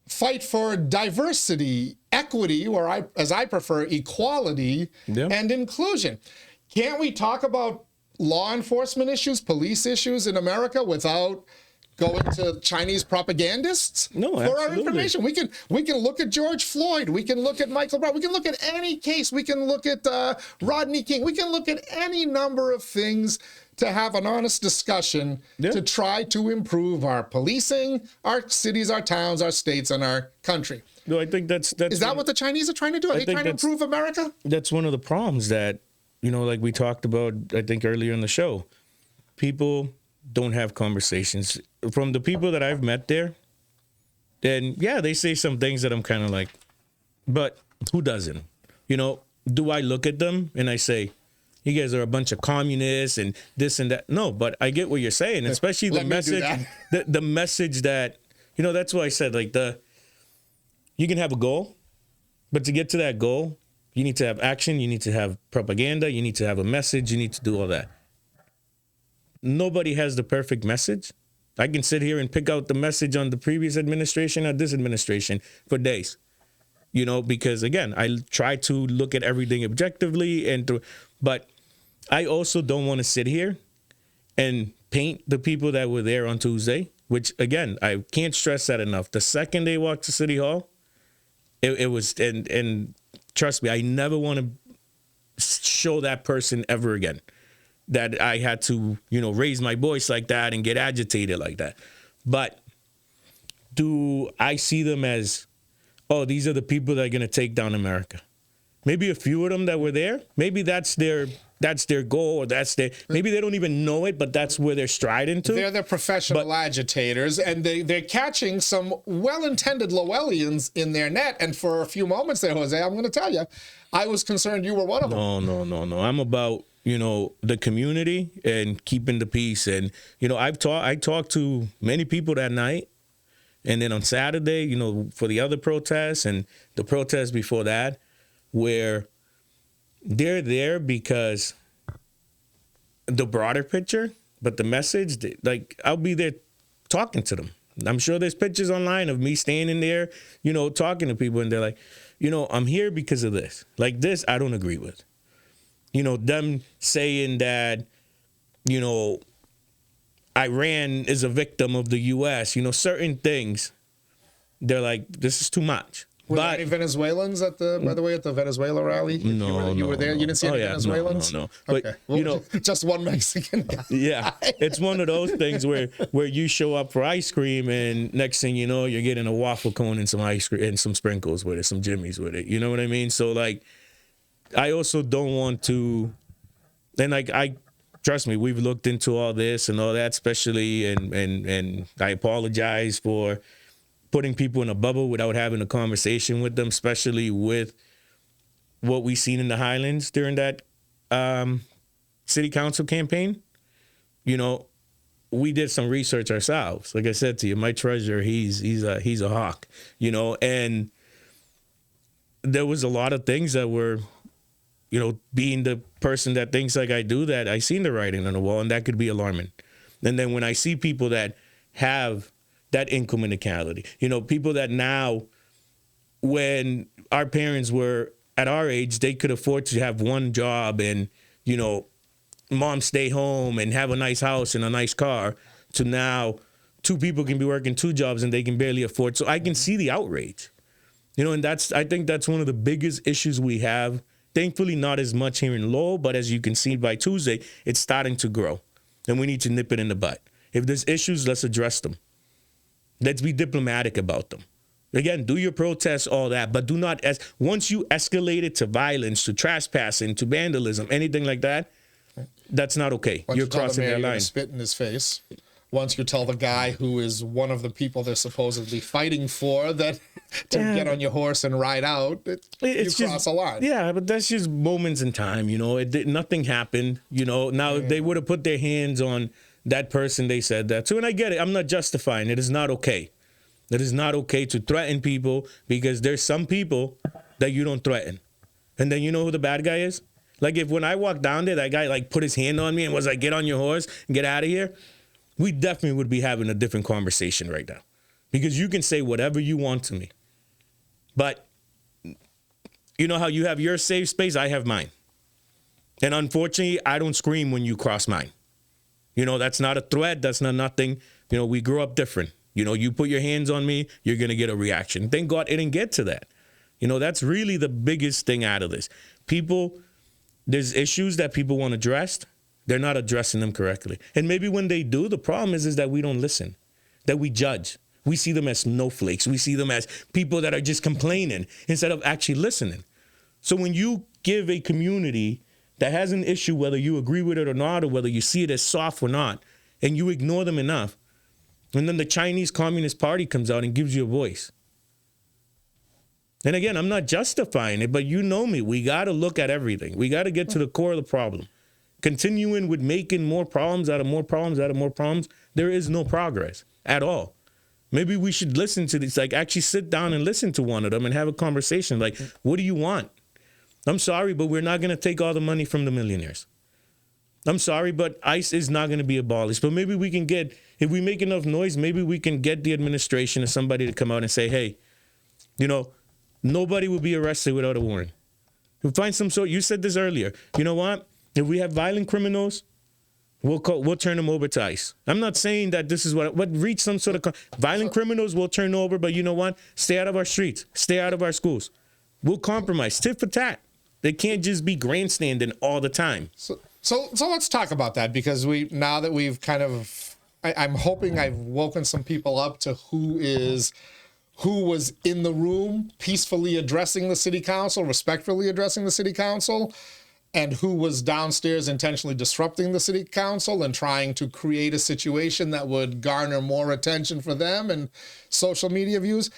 fight for diversity, equity, or as I prefer, equality and inclusion? Can't we talk about law enforcement issues, police issues in America without going to Chinese propagandists for our information? We can look at George Floyd. We can look at Michael Brown. We can look at any case. We can look at Rodney King. We can look at any number of things to have an honest discussion to try to improve our policing, our cities, our towns, our states, and our country. No, I think that's Is that what the Chinese are trying to do? Are they trying to improve America? That's one of the problems that, like we talked about, I think earlier in the show. People don't have conversations. From the people that I've met there, then yeah, they say some things that I'm kind of like, but who doesn't? Do I look at them and I say, you guys are a bunch of communists and this and that? No, but I get what you're saying, especially the message, the message that, that's why I said, like, you can have a goal, but to get to that goal, you need to have action, you need to have propaganda, you need to have a message, you need to do all that. Nobody has the perfect message. I can sit here and pick out the message on the previous administration or this administration for days, because again, I try to look at everything objectively but I also don't want to sit here and paint the people that were there on Tuesday, which again, I can't stress that enough. The second they walked to City Hall, it was, and trust me, I never want to show that person ever again that I had to, raise my voice like that and get agitated like that. But do I see them as, oh, these are the people that are going to take down America? Maybe a few of them that were there, maybe that's their goal, or maybe they don't even know it, but that's where they're striding to. They're the professional agitators, and they're catching some well-intended Lowellians in their net. And for a few moments there, Jose, I'm going to tell you, I was concerned you were one of them. No. I'm about, the community and keeping the peace. And, I talked to many people that night. And then on Saturday, for the other protests and the protests before that, where they're there because the broader picture, but the message, like, I'll be there talking to them. I'm sure there's pictures online of me standing there, talking to people, and they're like, I'm here because of this. Like, this, I don't agree with. Them saying that, Iran is a victim of the U.S., certain things, they're like, this is too much. Were there any Venezuelans by the way, at the Venezuela rally? No, you were there? You didn't see any Venezuelans? No. But, okay. Well, just one Mexican guy. Yeah. It's one of those things where you show up for ice cream and next thing you know, you're getting a waffle cone and some ice cream and some sprinkles with it, some Jimmy's with it. You know what I mean? So, like, I also don't want to, and like, trust me, we've looked into all this and all that, especially, and I apologize for putting people in a bubble without having a conversation with them, especially with what we seen in the Highlands during that city council campaign. We did some research ourselves. Like I said to you, my treasurer, he's a hawk, and there was a lot of things that were, being the person that thinks like I do, that I seen the writing on the wall, and that could be alarming. And then when I see people that have that income inequality, people that now, when our parents were at our age, they could afford to have one job and, mom stay home and have a nice house and a nice car, to now two people can be working two jobs and they can barely afford. So I can see the outrage, and I think that's one of the biggest issues we have. Thankfully, not as much here in Lowell, but as you can see by Tuesday, it's starting to grow, and we need to nip it in the bud. If there's issues, let's address them. Let's be diplomatic about them. Again, do your protests, all that, but do not, once you escalate it to violence, to trespassing, to vandalism, anything like that, that's not okay. Once you're crossing their line. Spit in his face. Once you tell the guy who is one of the people they're supposedly fighting for that to get on your horse and ride out, you cross a line. Yeah, but that's just moments in time, nothing happened, Now, if they would have put their hands on that person they said that to, and I get it, I'm not justifying it. It's not okay. It is not okay to threaten people, because there's some people that you don't threaten. And then you know who the bad guy is? Like, if when I walked down there, that guy like put his hand on me and was like, get on your horse and get out of here, we definitely would be having a different conversation right now, because you can say whatever you want to me. But you know how you have your safe space? I have mine. And unfortunately, I don't scream when you cross mine. That's not a threat. That's not nothing. We grew up different. You put your hands on me, you're going to get a reaction. Thank God it didn't get to that. That's really the biggest thing out of this. There's issues that people want addressed. They're not addressing them correctly. And maybe when they do, the problem is that we don't listen, that we judge. We see them as snowflakes. We see them as people that are just complaining instead of actually listening. So when you give a community that has an issue, whether you agree with it or not, or whether you see it as soft or not, and you ignore them enough, and then the Chinese Communist Party comes out and gives you a voice. And again, I'm not justifying it, but you know me. We got to look at everything. We got to get to the core of the problem. Continuing with making more problems out of more problems out of more problems, there is no progress at all. Maybe we should listen to this, like actually sit down and listen to one of them and have a conversation. Like, what do you want? I'm sorry, but we're not going to take all the money from the millionaires. I'm sorry, but ICE is not going to be abolished. But maybe we can get, if we make enough noise, maybe we can get the administration or somebody to come out and say, hey, you know, nobody will be arrested without a warrant. We'll find some sort, you said this earlier. You know what? If we have violent criminals, we'll turn them over to ICE. I'm not saying that this is what reach some sort of violent criminals we'll turn over, but you know what? Stay out of our streets. Stay out of our schools. We'll compromise. Tit for tat. They can't just be grandstanding all the time. So let's talk about that, because now that we've kind of, I'm hoping I've woken some people up to who was in the room peacefully addressing the city council, respectfully addressing the city council, and who was downstairs intentionally disrupting the city council and trying to create a situation that would garner more attention for them and social media views.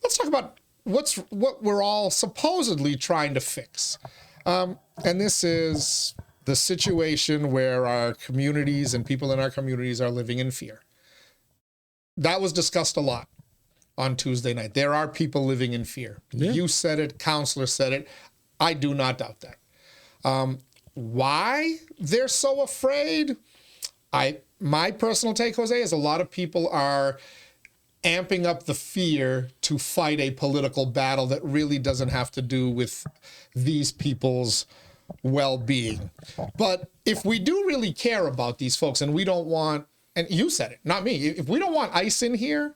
Let's talk about what we're all supposedly trying to fix. And this is the situation where our communities and people in our communities are living in fear. That was discussed a lot on Tuesday night. There are people living in fear. Yeah. You said it, Counselor said it. I do not doubt that. Why they're so afraid? My personal take, Jose, is a lot of people are amping up the fear to fight a political battle that really doesn't have to do with these people's well-being. But if we do really care about these folks, and we don't want, and you said it, not me, if we don't want ICE in here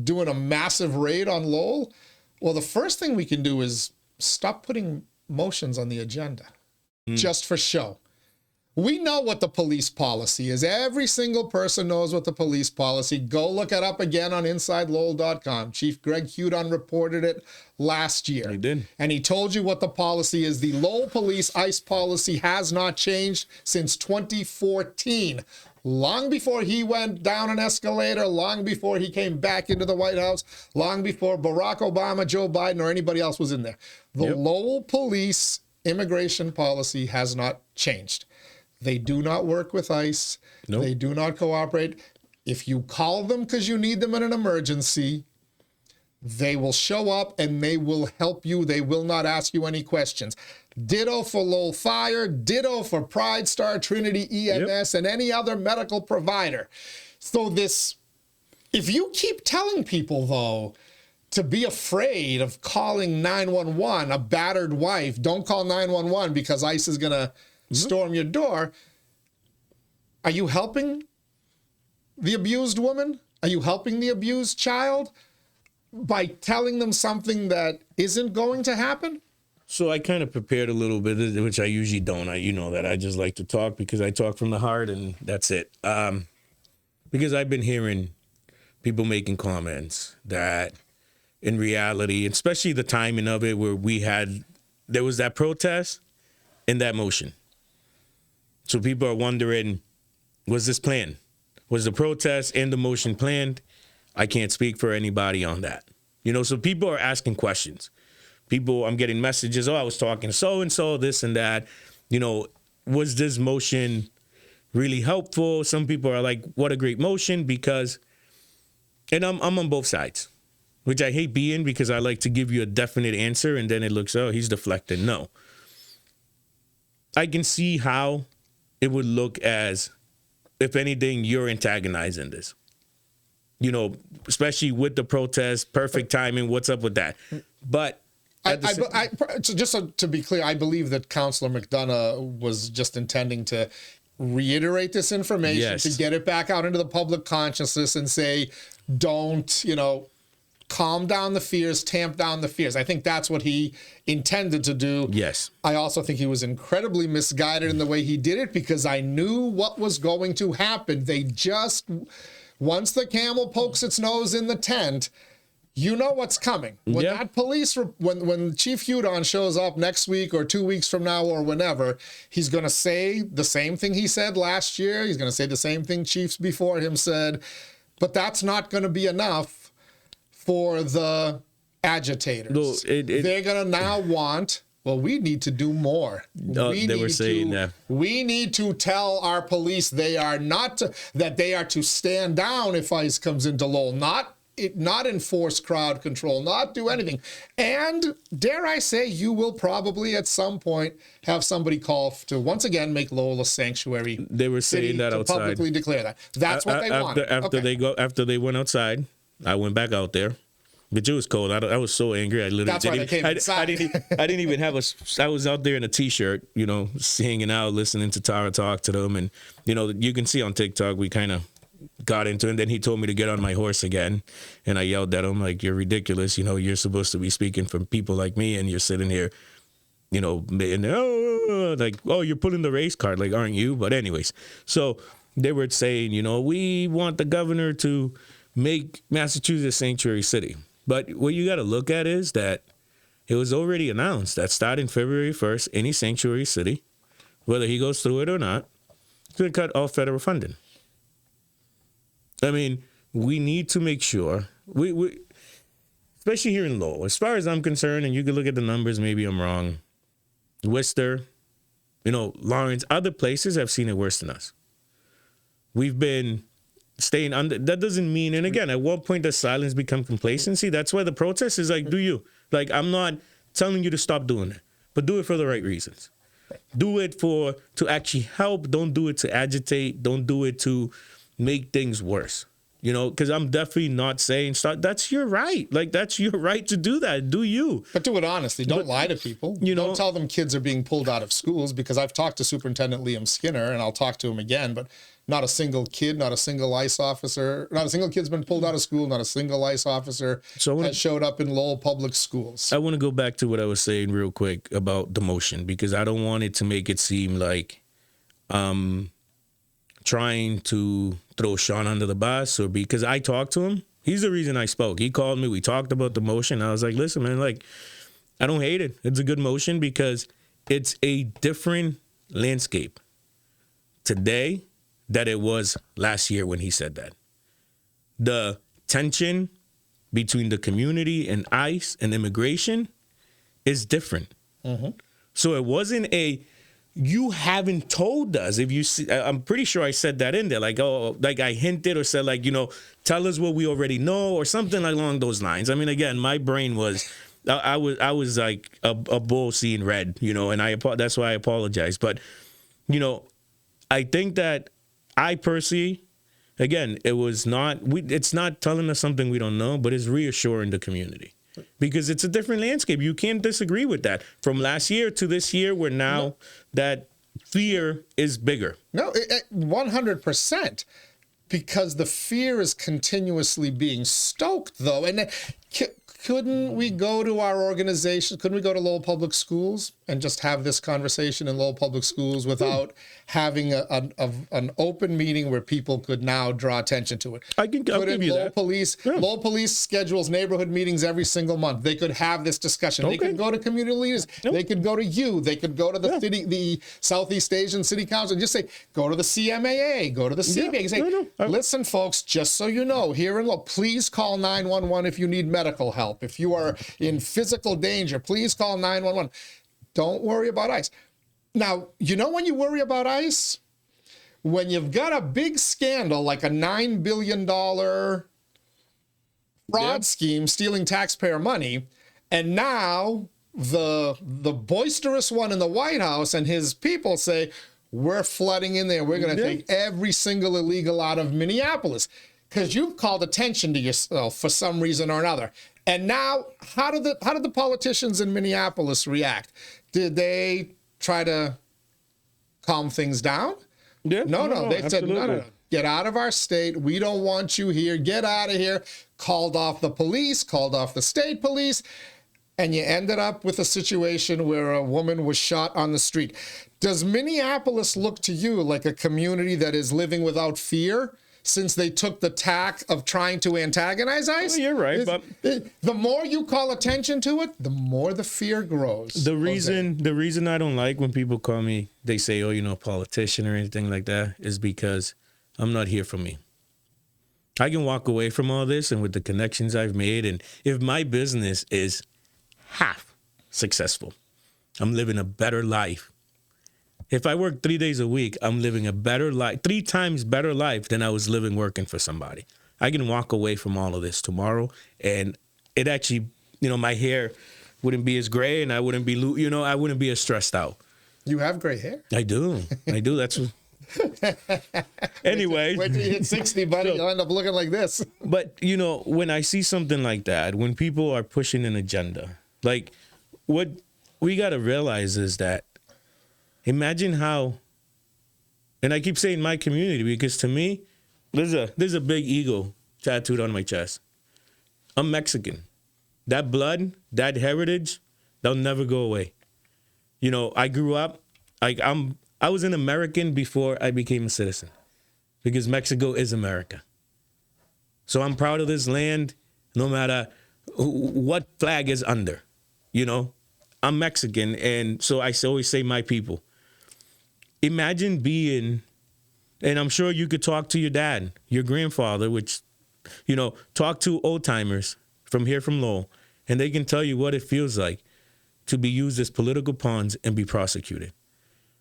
doing a massive raid on Lowell, well, the first thing we can do is stop putting motions on the agenda. Just for show. We know what the police policy is. Every single person knows what the police policy. Go look it up again on InsideLowell.com. Chief Greg Hudon reported it last year. He did. And he told you what the policy is. The Lowell Police ICE policy has not changed since 2014. Long before he went down an escalator, long before he came back into the White House, long before Barack Obama, Joe Biden, or anybody else was in there. The Lowell Police immigration policy has not changed. They do not work with ICE. Nope. They do not cooperate. If you call them because you need them in an emergency, they will show up and they will help you. They will not ask you any questions. Ditto for Lowell Fire, ditto for Pride Star, Trinity EMS, and any other medical provider. So if you keep telling people, though, to be afraid of calling 911, a battered wife, don't call 911 because ICE is going to storm your door. Are you helping the abused woman? Are you helping the abused child by telling them something that isn't going to happen? So I kind of prepared a little bit, which I usually don't. You know that I just like to talk because I talk from the heart and that's it. Because I've been hearing people making comments that in reality, especially the timing of it where there was that protest and that motion. So people are wondering, was this planned? Was the protest and the motion planned? I can't speak for anybody on that. You know, so people are asking questions. I'm getting messages, I was talking to so-and-so, this and that. You know, was this motion really helpful? Some people are like, what a great motion, because, and I'm on both sides, which I hate being because I like to give you a definite answer and then it looks, oh, he's deflecting. No. I can see how it would look as, if anything, you're antagonizing this. You know, especially with the protest, perfect timing, what's up with that? But just to be clear, I believe that Councilor McDonough was just intending to reiterate this information, to get it back out into the public consciousness and say, don't, calm down the fears, tamp down the fears. I think that's what he intended to do. Yes. I also think he was incredibly misguided in the way he did it, because I knew what was going to happen. They just, once the camel pokes its nose in the tent, you know what's coming. When that police, when Chief Hudon shows up next week or 2 weeks from now or whenever, he's going to say the same thing he said last year. He's going to say the same thing chiefs before him said. But that's not going to be enough for the agitators. They're going to now want, well, we need to do more. They were saying that. We need to tell our police that they are to stand down if ICE comes into Lowell, not enforce crowd control, not do anything. And dare I say, you will probably at some point have somebody call to once again make Lowell a sanctuary. They were saying that outside. Publicly declare that. That's what they want. After they went outside, I went back out there. But it was cold. I was so angry. I literally I didn't even have I was out there in a t-shirt, you know, hanging out, listening to Tara talk to them, and you know, you can see on TikTok we kind of got into it. And then he told me to get on my horse again, and I yelled at him like, "You're ridiculous! You know, you're supposed to be speaking from people like me, and you're sitting here, you know, and you're pulling the race card, like, aren't you?" But anyways, so they were saying, you know, we want the governor to make Massachusetts a sanctuary city. But what you got to look at is that it was already announced that starting February 1st, any sanctuary city, whether he goes through it or not, is going to cut off federal funding. I mean, we need to make sure, we especially here in Lowell, as far as I'm concerned, and you can look at the numbers, maybe I'm wrong, Worcester, you know, Lawrence, other places have seen it worse than us. We've been staying under. That doesn't mean, and again, at what point does silence become complacency? That's why the protest is like, do you? Like, I'm not telling you to stop doing it, but do it for the right reasons. Do it to actually help. Don't do it to agitate. Don't do it to make things worse. You know, because I'm definitely not saying stop. That's your right. Like, that's your right to do that. Do you? But do it honestly. Don't lie to people. You know, don't tell them kids are being pulled out of schools, because I've talked to Superintendent Liam Skinner, and I'll talk to him again, but not a single kid, not a single ICE officer, not a single kid's been pulled out of school, not a single ICE officer has showed up in Lowell public schools. I want to go back to what I was saying real quick about the motion, because I don't want it to make it seem like trying to throw Sean under the bus, or because I talked to him. He's the reason I spoke. He called me. We talked about the motion. I was like, listen, man, like, I don't hate it. It's a good motion because it's a different landscape today that it was last year when he said that. The tension between the community and ICE and immigration is different. Mm-hmm. So it wasn't you haven't told us. If you see, I'm pretty sure I said that in there, like, oh, like I hinted or said, like, you know, tell us what we already know or something along those lines. I mean, again, my brain was, I was like a bull seeing red, you know, and that's why I apologize. But, you know, I think that I personally, again, it's not telling us something we don't know, but it's reassuring the community. Because it's a different landscape. You can't disagree with that. From last year to this year, where now that fear is bigger. No, 100%. Because the fear is continuously being stoked, though. And couldn't we go to our organization? Couldn't we go to Lowell Public Schools and just have this conversation in Lowell Public Schools without having an open meeting where people could now draw attention to it? I'll give you that. Lowell Police schedules neighborhood meetings every single month. They could have this discussion. Okay. They could go to community leaders. Yep. They could go to you. They could go to the Southeast Asian City Council and just say, go to the CMAA, go to the CBA. And say, listen, folks, just so you know, here in Lowell, please call 911 if you need medical help. If you are in physical danger, please call 911. Don't worry about ICE. Now, you know when you worry about ICE? When you've got a big scandal like a $9 billion fraud scheme stealing taxpayer money, and now the boisterous one in the White House and his people say, we're flooding in there. We're going to take every single illegal out of Minneapolis. Because you've called attention to yourself for some reason or another. And now, how did the politicians in Minneapolis react? Did they try to calm things down? Yeah, No. They said, no. Get out of our state. We don't want you here. Get out of here. Called off the police, called off the state police. And you ended up with a situation where a woman was shot on the street. Does Minneapolis look to you like a community that is living without fear since they took the tack of trying to antagonize ICE? Well, you're right, but the more you call attention to it, the more the fear grows. The reason I don't like when people call me, they say, oh, you know, politician or anything like that, is because I'm not here for me. I can walk away from all this, and with the connections I've made, and if my business is half successful, I'm living a better life. If I work 3 days a week, I'm living a better life, 3 times better life than I was living working for somebody. I can walk away from all of this tomorrow, and it actually, you know, my hair wouldn't be as gray, and I wouldn't be, you know, I wouldn't be as stressed out. You have gray hair. I do. That's what. Anyway. Wait till you hit 60, buddy. You'll end up looking like this. But, you know, when I see something like that, when people are pushing an agenda, like what we got to realize is that imagine how, and I keep saying my community because to me, there's a big ego tattooed on my chest. I'm Mexican. That blood, that heritage, they'll never go away. You know, I grew up, I was an American before I became a citizen because Mexico is America. So I'm proud of this land no matter what flag is under. You know, I'm Mexican, and so I always say my people. Imagine being, and I'm sure you could talk to your dad, your grandfather, which, you know, talk to old timers from here from Lowell, and they can tell you what it feels like to be used as political pawns and be prosecuted.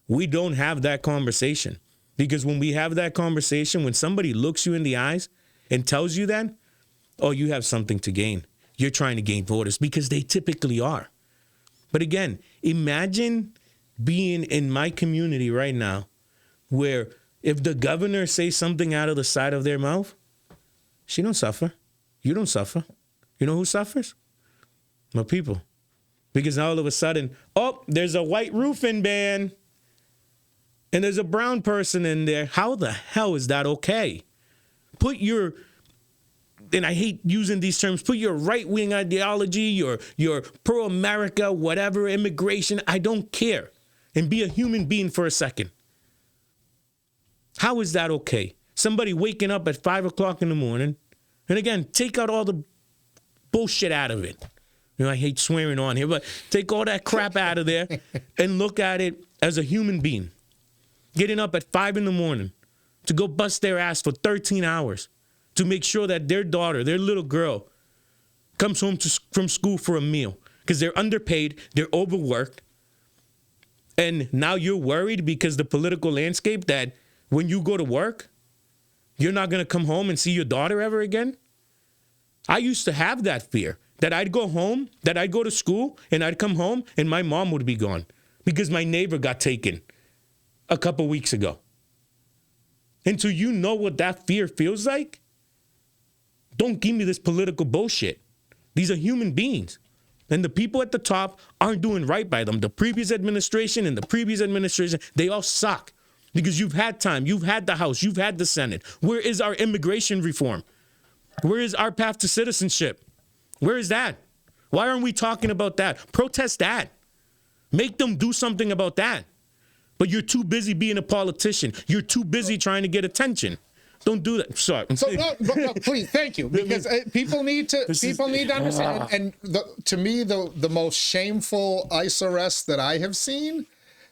We don't have that conversation because when we have that conversation, when somebody looks you in the eyes and tells you that, oh, you have something to gain. You're trying to gain voters because they typically are. But again, imagine being in my community right now where if the governor says something out of the side of their mouth, she don't suffer. You don't suffer. You know who suffers? My people. Because now all of a sudden, oh, there's a white roofing ban and there's a brown person in there. How the hell is that okay? Put your, and I hate using these terms, put your right-wing ideology, your pro-America, whatever, immigration, I don't care, and be a human being for a second. How is that okay? Somebody waking up at 5 o'clock in the morning, and again, take out all the bullshit out of it. You know, I hate swearing on here, but take all that crap out of there and look at it as a human being. Getting up at 5 in the morning to go bust their ass for 13 hours to make sure that their daughter, their little girl, comes home from school for a meal because they're underpaid, they're overworked, and now you're worried because the political landscape that when you go to work, you're not going to come home and see your daughter ever again? I used to have that fear that I'd go home, that I'd go to school, and I'd come home, and my mom would be gone because my neighbor got taken a couple weeks ago. And so you know what that fear feels like? Don't give me this political bullshit. These are human beings. And the people at the top aren't doing right by them. The previous administration and the previous administration, they all suck. Because you've had time, you've had the House, you've had the Senate. Where is our immigration reform? Where is our path to citizenship? Where is that? Why aren't we talking about that? Protest that. Make them do something about that. But you're too busy being a politician. You're too busy trying to get attention. Don't do that. Sorry. So no, please, thank you, because people need to understand. And to me, the most shameful ICE arrest that I have seen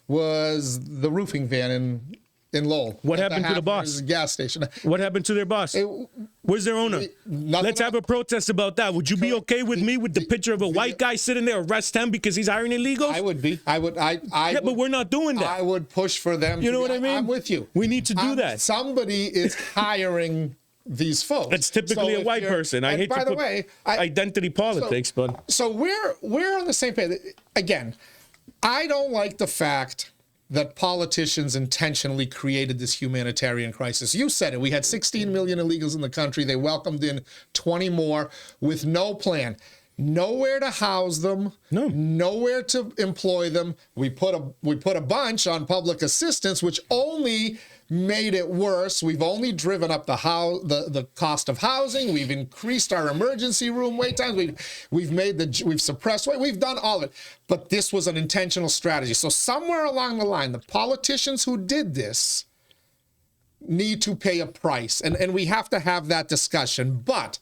was the roofing van in Lowell. What happened to the boss? Gas station. What happened to their boss? Where's their owner? Let's have a protest about that. Would you be okay with me with the picture of a white guy sitting there, arrest him because he's hiring illegals? I would be. I would. But we're not doing that. I would push for them. You know what I mean? I'm with you. We need to do that. Somebody is hiring these folks. It's typically a white person. I hate to put identity politics, but so we're on the same page. Again, I don't like the fact that politicians intentionally created this humanitarian crisis. You said it. We had 16 million illegals in the country. They welcomed in 20 more with no plan. Nowhere to house them, nowhere to employ them. We put a bunch on public assistance, which only made it worse. We've only driven up the cost of housing. We've increased our emergency room wait times. We've suppressed wait. We've done all of it. But this was an intentional strategy. So somewhere along the line, the politicians who did this need to pay a price. And we have to have that discussion. But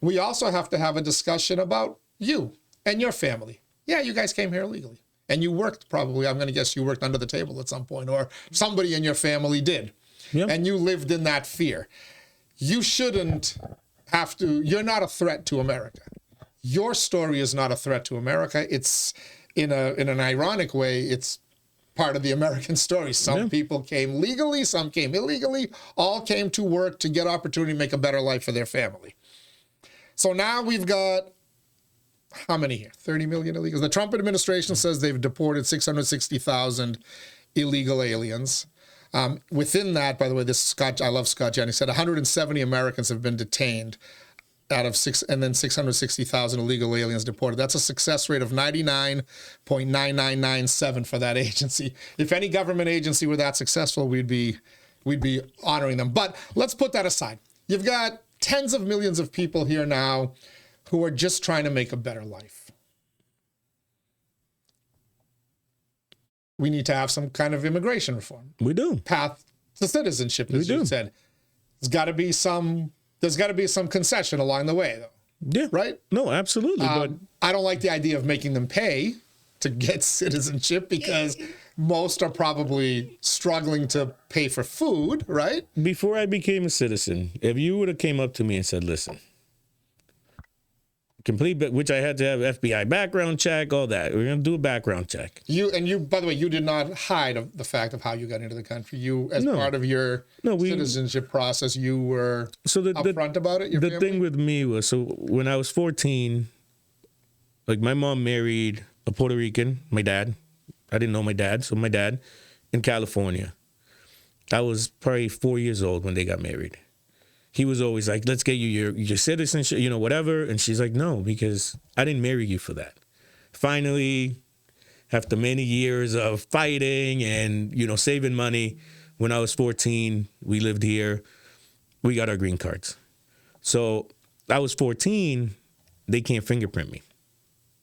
we also have to have a discussion about you and your family. Yeah, you guys came here illegally. And you worked probably, I'm going to guess you worked under the table at some point, or somebody in your family did. Yep. And you lived in that fear. You shouldn't have to, you're not a threat to America. Your story is not a threat to America. It's, in an ironic way, it's part of the American story. Some people came legally, some came illegally, all came to work to get opportunity to make a better life for their family. So now we've got, how many here? 30 million illegals. The Trump administration says they've deported 660,000 illegal aliens. Within that, by the way, I love Scott Jennings, said 170 Americans have been detained out of 660,000 illegal aliens deported. That's a success rate of 99.9997 for that agency. If any government agency were that successful, we'd be honoring them. But let's put that aside. You've got tens of millions of people here now who are just trying to make a better life. We need to have some kind of immigration reform. We do. Path to citizenship, as you said. There's got to be some concession along the way, though. Yeah. Right? No, absolutely. But I don't like the idea of making them pay to get citizenship because most are probably struggling to pay for food, right? Before I became a citizen, if you would have came up to me and said, listen, which I had to have FBI background check, all that. We're going to do a background check. You, by the way, you did not hide the fact of how you got into the country. You, as part of your citizenship process, you were upfront about it. The thing with me was, so when I was 14, like my mom married a Puerto Rican, my dad. I didn't know my dad, so my dad in California. I was probably 4 years old when they got married. He was always like, let's get you your citizenship, whatever. And she's like, no, because I didn't marry you for that. Finally, after many years of fighting and, saving money, when I was 14, we lived here. We got our green cards. So I was 14. They can't fingerprint me.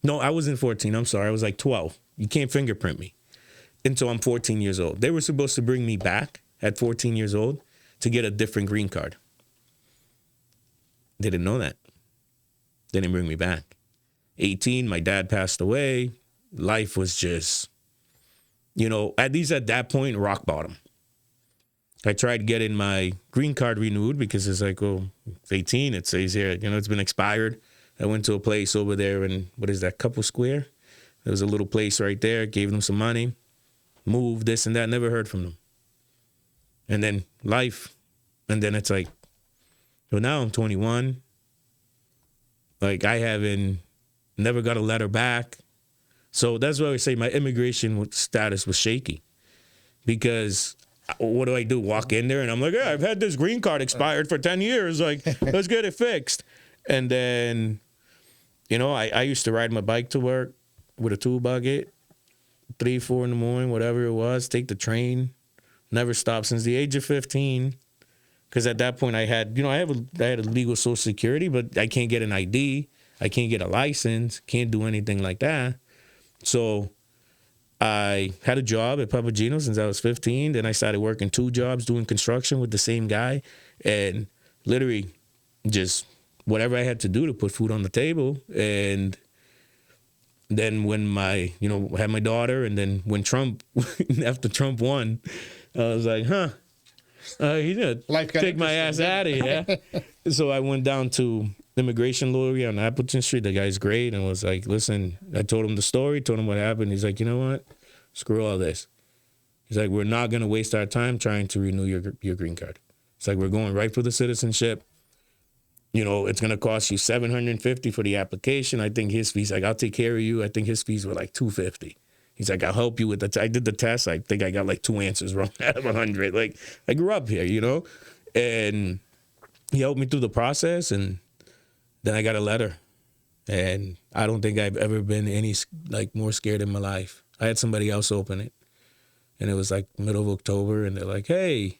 No, I wasn't 14. I'm sorry. I was like 12. You can't fingerprint me until I'm 14 years old. They were supposed to bring me back at 14 years old to get a different green card. They didn't know that. They didn't bring me back. 18, my dad passed away. Life was just, at least at that point, rock bottom. I tried getting my green card renewed because it's like, oh, it's 18. It says here, it's been expired. I went to a place over there in, what is that, Couple Square? There was a little place right there. Gave them some money. Moved, this and that. Never heard from them. And then life. And then it's like, well, now I'm 21. Like, never got a letter back. So that's why I say my immigration status was shaky. Because what do? Walk in there and I'm like, yeah, I've had this green card expired for 10 years. Like, let's get it fixed. And then, I used to ride my bike to work with a tool bucket, 3, 4 in the morning, whatever it was, take the train, never stopped since the age of 15. Because at that point I had a legal Social Security, but I can't get an ID. I can't get a license. Can't do anything like that. So I had a job at Papagino since I was 15. Then I started working 2 jobs doing construction with the same guy. And literally just whatever I had to do to put food on the table. And then when had my daughter, and then when after Trump won, I was like, he did take my ass out of here. So I went down to immigration lawyer on Appleton Street. The guy's great, and was like, listen, I told him the story, told him what happened. He's like, you know what? Screw all this. He's like, we're not going to waste our time trying to renew your green card. It's like, we're going right for the citizenship. It's going to cost you $750 for the application. I think his fees, like, I'll take care of you. I think his fees were like $250. He's like, I'll help you with I did the test. I think I got like 2 answers wrong out of 100. Like, I grew up here, and he helped me through the process. And then I got a letter, and I don't think I've ever been more scared in my life. I had somebody else open it, and it was like middle of October, and they're like, hey,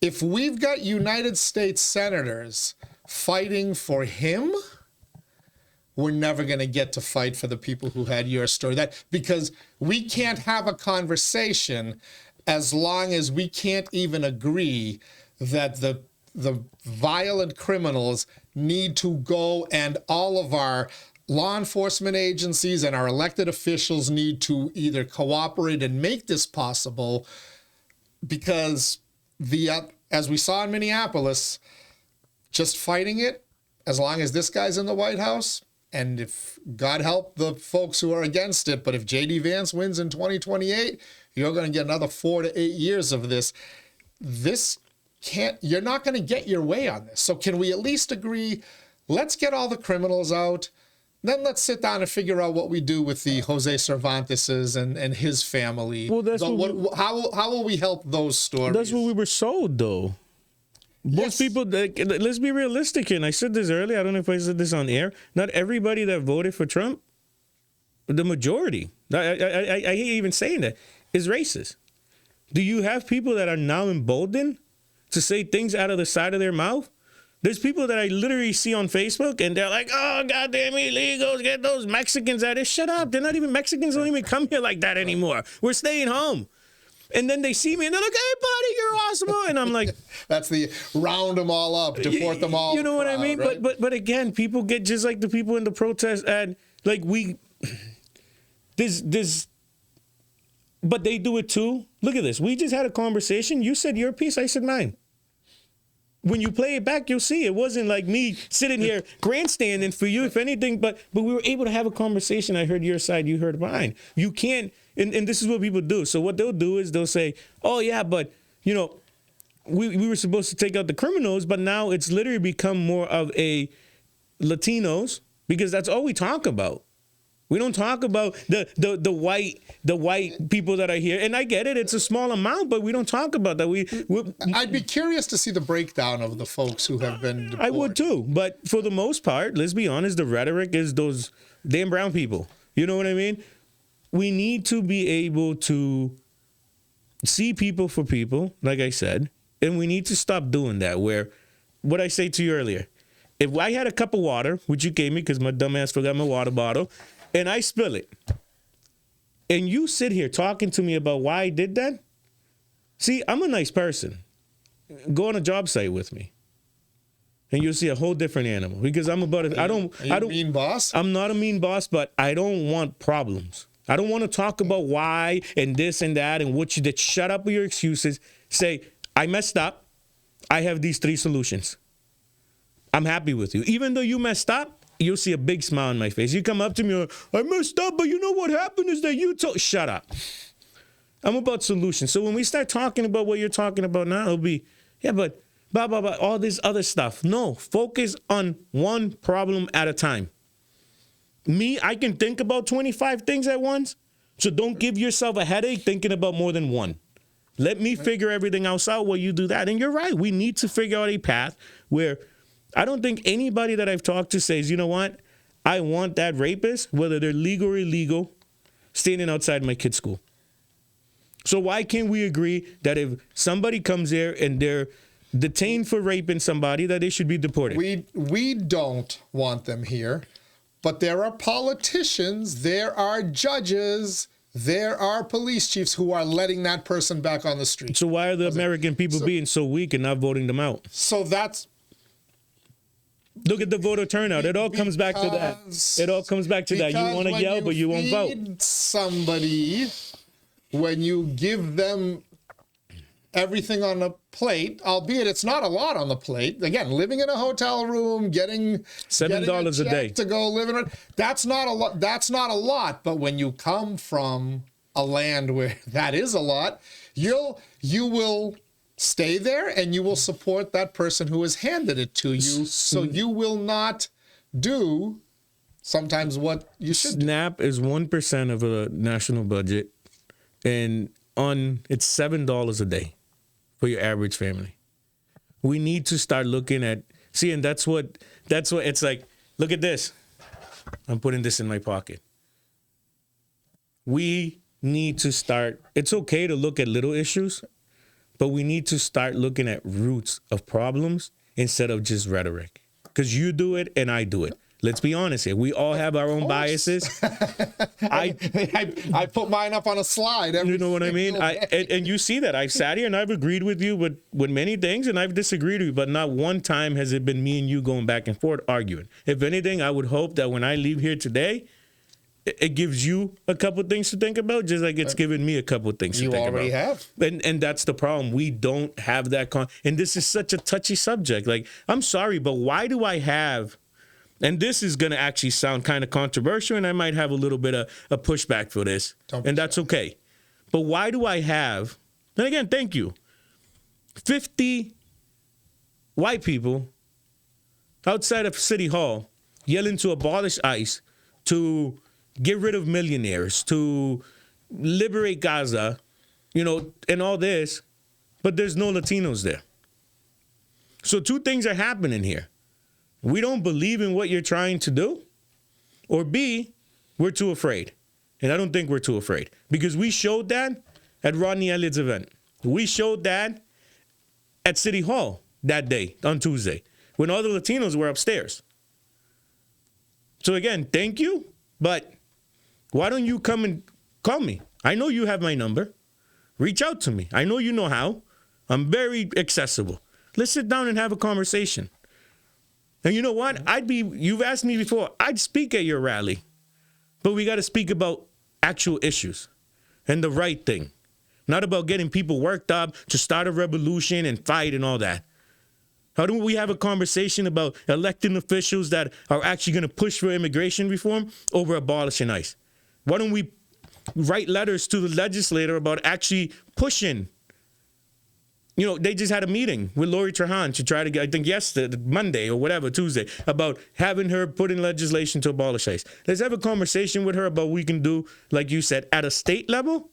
if we've got United States senators fighting for him, we're never going to get to fight for the people who had your story. Because we can't have a conversation as long as we can't even agree that the violent criminals need to go, and all of our law enforcement agencies and our elected officials need to either cooperate and make this possible, because as we saw in Minneapolis, just fighting it, as long as this guy's in the White House, and if God help the folks who are against it, but if J.D. Vance wins in 2028, you're going to get another 4 to 8 years of this. You're not going to get your way on this. So can we at least agree, let's get all the criminals out, then let's sit down and figure out what we do with the Jose Cervanteses and his family. Well, how will we help those stories? That's what we were sold, though. Most people, let's be realistic here. And I said this earlier. I don't know if I said this on air. Not everybody that voted for Trump, the majority, I hate even saying that, is racist. Do you have people that are now emboldened to say things out of the side of their mouth? There's people that I literally see on Facebook, and they're like, oh, goddamn illegals, get those Mexicans out of here. Shut up. They're not even Mexicans. Don't even come here like that anymore. We're staying home. And then they see me, and they're like, hey, buddy, you're awesome. And I'm like... That's the round them all up, deport them all. You know what I mean? Right? But again, people get just like the people in the protest, and like but they do it too. Look at this. We just had a conversation. You said your piece. I said mine. When you play it back, you'll see it wasn't like me sitting here grandstanding for you, if anything, but we were able to have a conversation. I heard your side, you heard mine. You can't, and this is what people do. So what they'll do is they'll say, oh, yeah, but, you know, we were supposed to take out the criminals, but now it's literally become more of a Latinos, because that's all we talk about. We don't talk about the white people that are here, and I get it; it's a small amount, but we don't talk about that. I'd be curious to see the breakdown of the folks who have been deported. I would too, but for the most part, let's be honest, the rhetoric is those damn brown people. You know what I mean? We need to be able to see people for people, like I said, and we need to stop doing that. Where, what I say to you earlier, if I had a cup of water, which you gave me because my dumb ass forgot my water bottle, and I spill it, and you sit here talking to me about why I did that, see, I'm a nice person. Go on a job site with me, and you'll see a whole different animal, because I'm about it. I don't mean boss? I'm not a mean boss, but I don't want problems. I don't want to talk about why and this and that and what you did. Shut up with your excuses. Say, I messed up. I have these 3 solutions. I'm happy with you. Even though you messed up, you'll see a big smile on my face. You come up to me, I messed up, but you know what happened is that you told... Shut up. I'm about solutions. So when we start talking about what you're talking about now, it'll be, yeah, but blah, blah, blah, all this other stuff. No, focus on one problem at a time. Me, I can think about 25 things at once, so don't give yourself a headache thinking about more than one. Let me figure everything else out while you do that. And you're right, we need to figure out a path where I don't think anybody that I've talked to says, you know what, I want that rapist, whether they're legal or illegal, standing outside my kid's school. So why can't we agree that if somebody comes there and they're detained for raping somebody, that they should be deported? We don't want them here, but there are politicians, there are judges, there are police chiefs who are letting that person back on the street. So why are the American people being so weak and not voting them out? So that's... Look at the voter turnout. It all comes back to that. It all comes back to that. You want to yell, but you won't vote. Somebody, when you give them everything on a plate, albeit it's not a lot on the plate. Again, living in a hotel room, getting $7 a day to go live in it. That's not a lot. That's not a lot. But when you come from a land where that is a lot, you will stay there and you will support that person who has handed it to you. So you will not do sometimes what you should do. SNAP is 1% of a national budget, and it's $7 a day for your average family. We need to start looking at, and that's what it's like. Look at this. I'm putting this in my pocket. We need to start. It's okay to look at little issues, but we need to start looking at roots of problems instead of just rhetoric. Because you do it and I do it. Let's be honest here. We all have our own biases. I put mine up on a slide. You know what I mean? And you see that. I've sat here and I've agreed with you with many things, and I've disagreed with you, but not one time has it been me and you going back and forth arguing. If anything, I would hope that when I leave here today, it gives you a couple things to think about, just like it's given me a couple things to think about. You already have. And that's the problem. We don't have that. And this is such a touchy subject. Like, I'm sorry, but why do I have... And this is going to actually sound kind of controversial, and I might have a little bit of a pushback for this, and that's okay. But why do I have, and again, thank you, 50 white people outside of City Hall yelling to abolish ICE, to get rid of millionaires, to liberate Gaza, you know, and all this, but there's no Latinos there. So two things are happening here. We don't believe in what you're trying to do, or B, we're too afraid. And I don't think we're too afraid, because we showed that at Rodney Elliott's event. We showed that at City Hall that day on Tuesday when all the Latinos were upstairs. So again, thank you, but why don't you come and call me? I know you have my number. Reach out to me. I know you know how. I'm very accessible. Let's sit down and have a conversation. And you know what? You've asked me before, I'd speak at your rally, but we got to speak about actual issues and the right thing, not about getting people worked up to start a revolution and fight and all that. How do we have a conversation about elected officials that are actually going to push for immigration reform over abolishing ICE? Why don't we write letters to the legislator about actually pushing? You know, they just had a meeting with Lori Trahan to try to get, I think yesterday, Monday or whatever, Tuesday, about having her put in legislation to abolish ICE. Let's have a conversation with her about what we can do, like you said, at a state level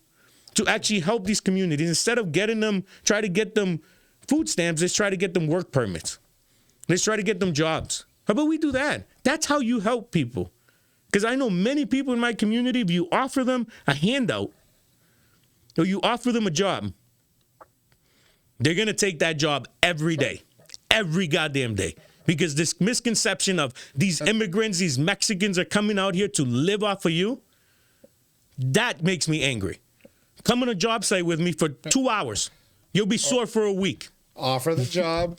to actually help these communities. Instead of getting them, try to get them food stamps, let's try to get them work permits. Let's try to get them jobs. How about we do that? That's how you help people. Because I know many people in my community, if you offer them a handout or you offer them a job, they're going to take that job every day, every goddamn day. Because this misconception of these immigrants, these Mexicans are coming out here to live off of you, that makes me angry. Come on a job site with me for 2 hours. You'll be sore for a week. Offer the job.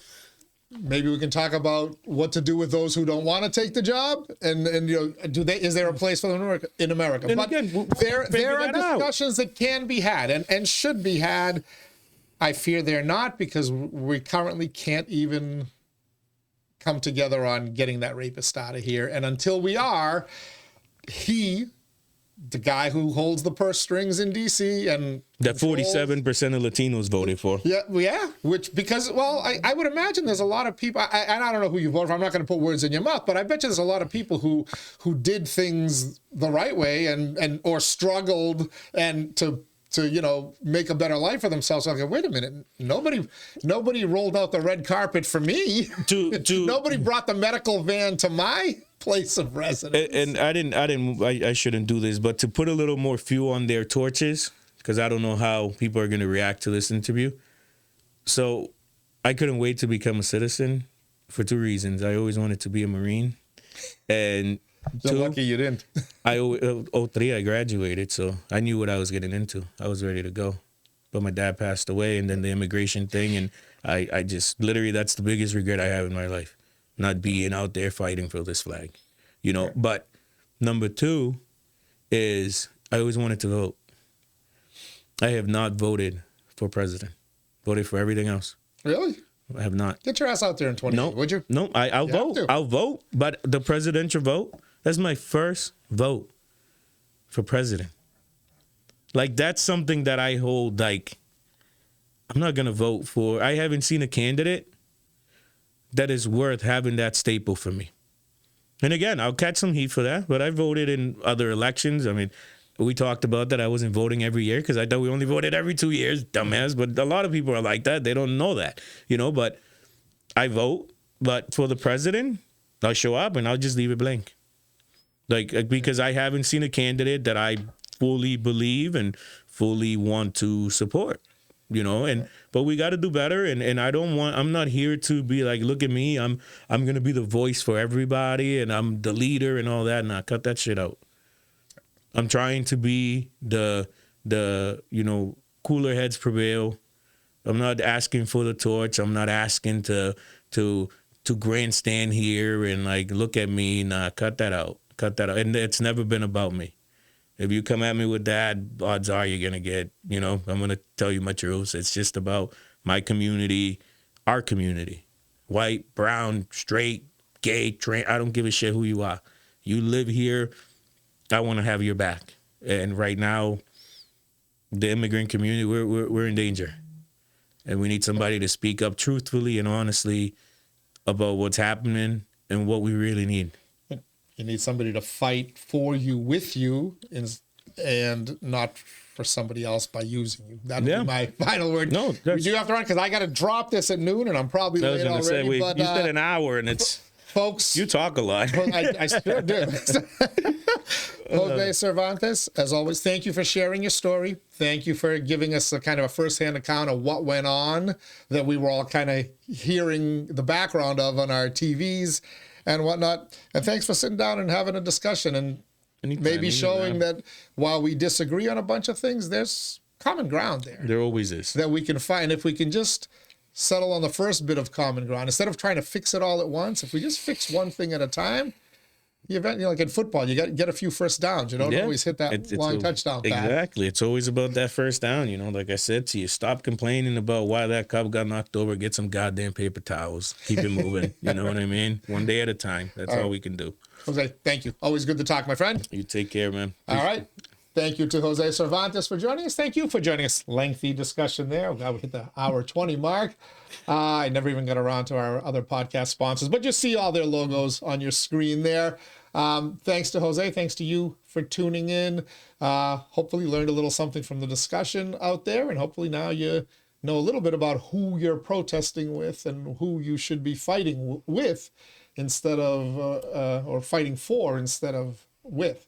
Maybe we can talk about what to do with those who don't want to take the job, and you know, is there a place for them in America? And but again, there are discussions that can be had and should be had. I fear they're not, because we currently can't even come together on getting that rapist out of here. And until we are, the guy who holds the purse strings in D.C. and that 47% of Latinos voted for. Yeah. Because I would imagine there's a lot of people, and I don't know who you voted for. I'm not going to put words in your mouth, but I bet you there's a lot of people who did things the right way and or struggled and to you know, make a better life for themselves. So I go, wait a minute, nobody rolled out the red carpet for me. Nobody brought the medical van to my place of residence. And I shouldn't do this, but to put a little more fuel on their torches, because I don't know how people are going to react to this interview. So I couldn't wait to become a citizen for two reasons. I always wanted to be a Marine, and you're lucky you didn't. 03, I graduated, so I knew what I was getting into. I was ready to go. But my dad passed away, and then the immigration thing, and I just, literally, that's the biggest regret I have in my life, not being out there fighting for this flag, you know. But number two is I always wanted to vote. I have not voted for president. Voted for everything else. Really? I have not. Get your ass out there in 2020, would you? No, I'll vote. I'll vote, but the presidential vote, that's my first vote for president. Like, that's something that I hold, like, I'm not going to vote for. I haven't seen a candidate that is worth having that staple for me. And again, I'll catch some heat for that, but I voted in other elections. I mean, we talked about that. I wasn't voting every year because I thought we only voted every 2 years, dumbass. But a lot of people are like that. They don't know that, you know, but I vote. But for the president, I'll show up and I'll just leave it blank. Like, because I haven't seen a candidate that I fully believe and fully want to support. you know, but we got to do better. And I'm not here to be like, look at me. I'm going to be the voice for everybody and I'm the leader and all that. Nah, cut that shit out. I'm trying to be the cooler heads prevail. I'm not asking for the torch. I'm not asking to grandstand here and like, look at me. Nah, cut that out. Cut that out. And it's never been about me. If you come at me with that, odds are you're going to get, I'm going to tell you my truths. It's just about my community, our community. White, brown, straight, gay, trans. I don't give a shit who you are. You live here. I want to have your back. And right now, the immigrant community, we're in danger. And we need somebody to speak up truthfully and honestly about what's happening and what we really need. You need somebody to fight for you, with you, and not for somebody else by using you. That'll be my final word. No, we do have to run because I got to drop this at noon, and I'm probably late already. You said an hour, and it's... Folks, you talk a lot. I sure do. Jose Cervantes, as always, thank you for sharing your story. Thank you for giving us a kind of a firsthand account of what went on that we were all kind of hearing the background of on our TVs and whatnot. And thanks for sitting down and having a discussion and maybe showing that while we disagree on a bunch of things, there's common ground there. There always is. That we can find. If we can just settle on the first bit of common ground instead of trying to fix it all at once. If we just fix one thing at a time, like in football, you get a few first downs. You don't always hit that long touchdown pass. Exactly. It's always about that first down. Like I said to you, stop complaining about why that cop got knocked over. Get some goddamn paper towels. Keep it moving. You know what I mean? One day at a time. That's all we can do. Jose, thank you. Always good to talk, my friend. You take care, man. All right. Thank you to Jose Cervantes for joining us. Thank you for joining us. Lengthy discussion there. We hit the hour 20 mark. I never even got around to our other podcast sponsors, but you see all their logos on your screen there. Thanks to Jose. Thanks to you for tuning in. Hopefully learned a little something from the discussion out there, and hopefully now you know a little bit about who you're protesting with and who you should be fighting with instead of, or fighting for instead of with.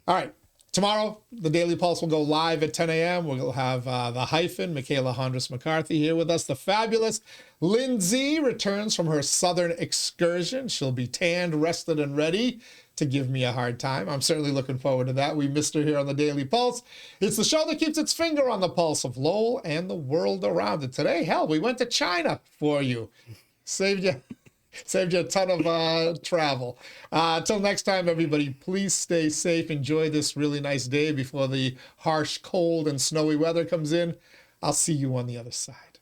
All right. Tomorrow, the Daily Pulse will go live at 10 a.m. We'll have the hyphen, Michaela Hondras-McCarthy, here with us. The fabulous Lindsay returns from her southern excursion. She'll be tanned, rested, and ready to give me a hard time. I'm certainly looking forward to that. We missed her here on the Daily Pulse. It's the show that keeps its finger on the pulse of Lowell and the world around it. Today, hell, we went to China for you. Saved you a ton of travel. Till next time, everybody, please stay safe. Enjoy this really nice day before the harsh, cold, and snowy weather comes in. I'll see you on the other side.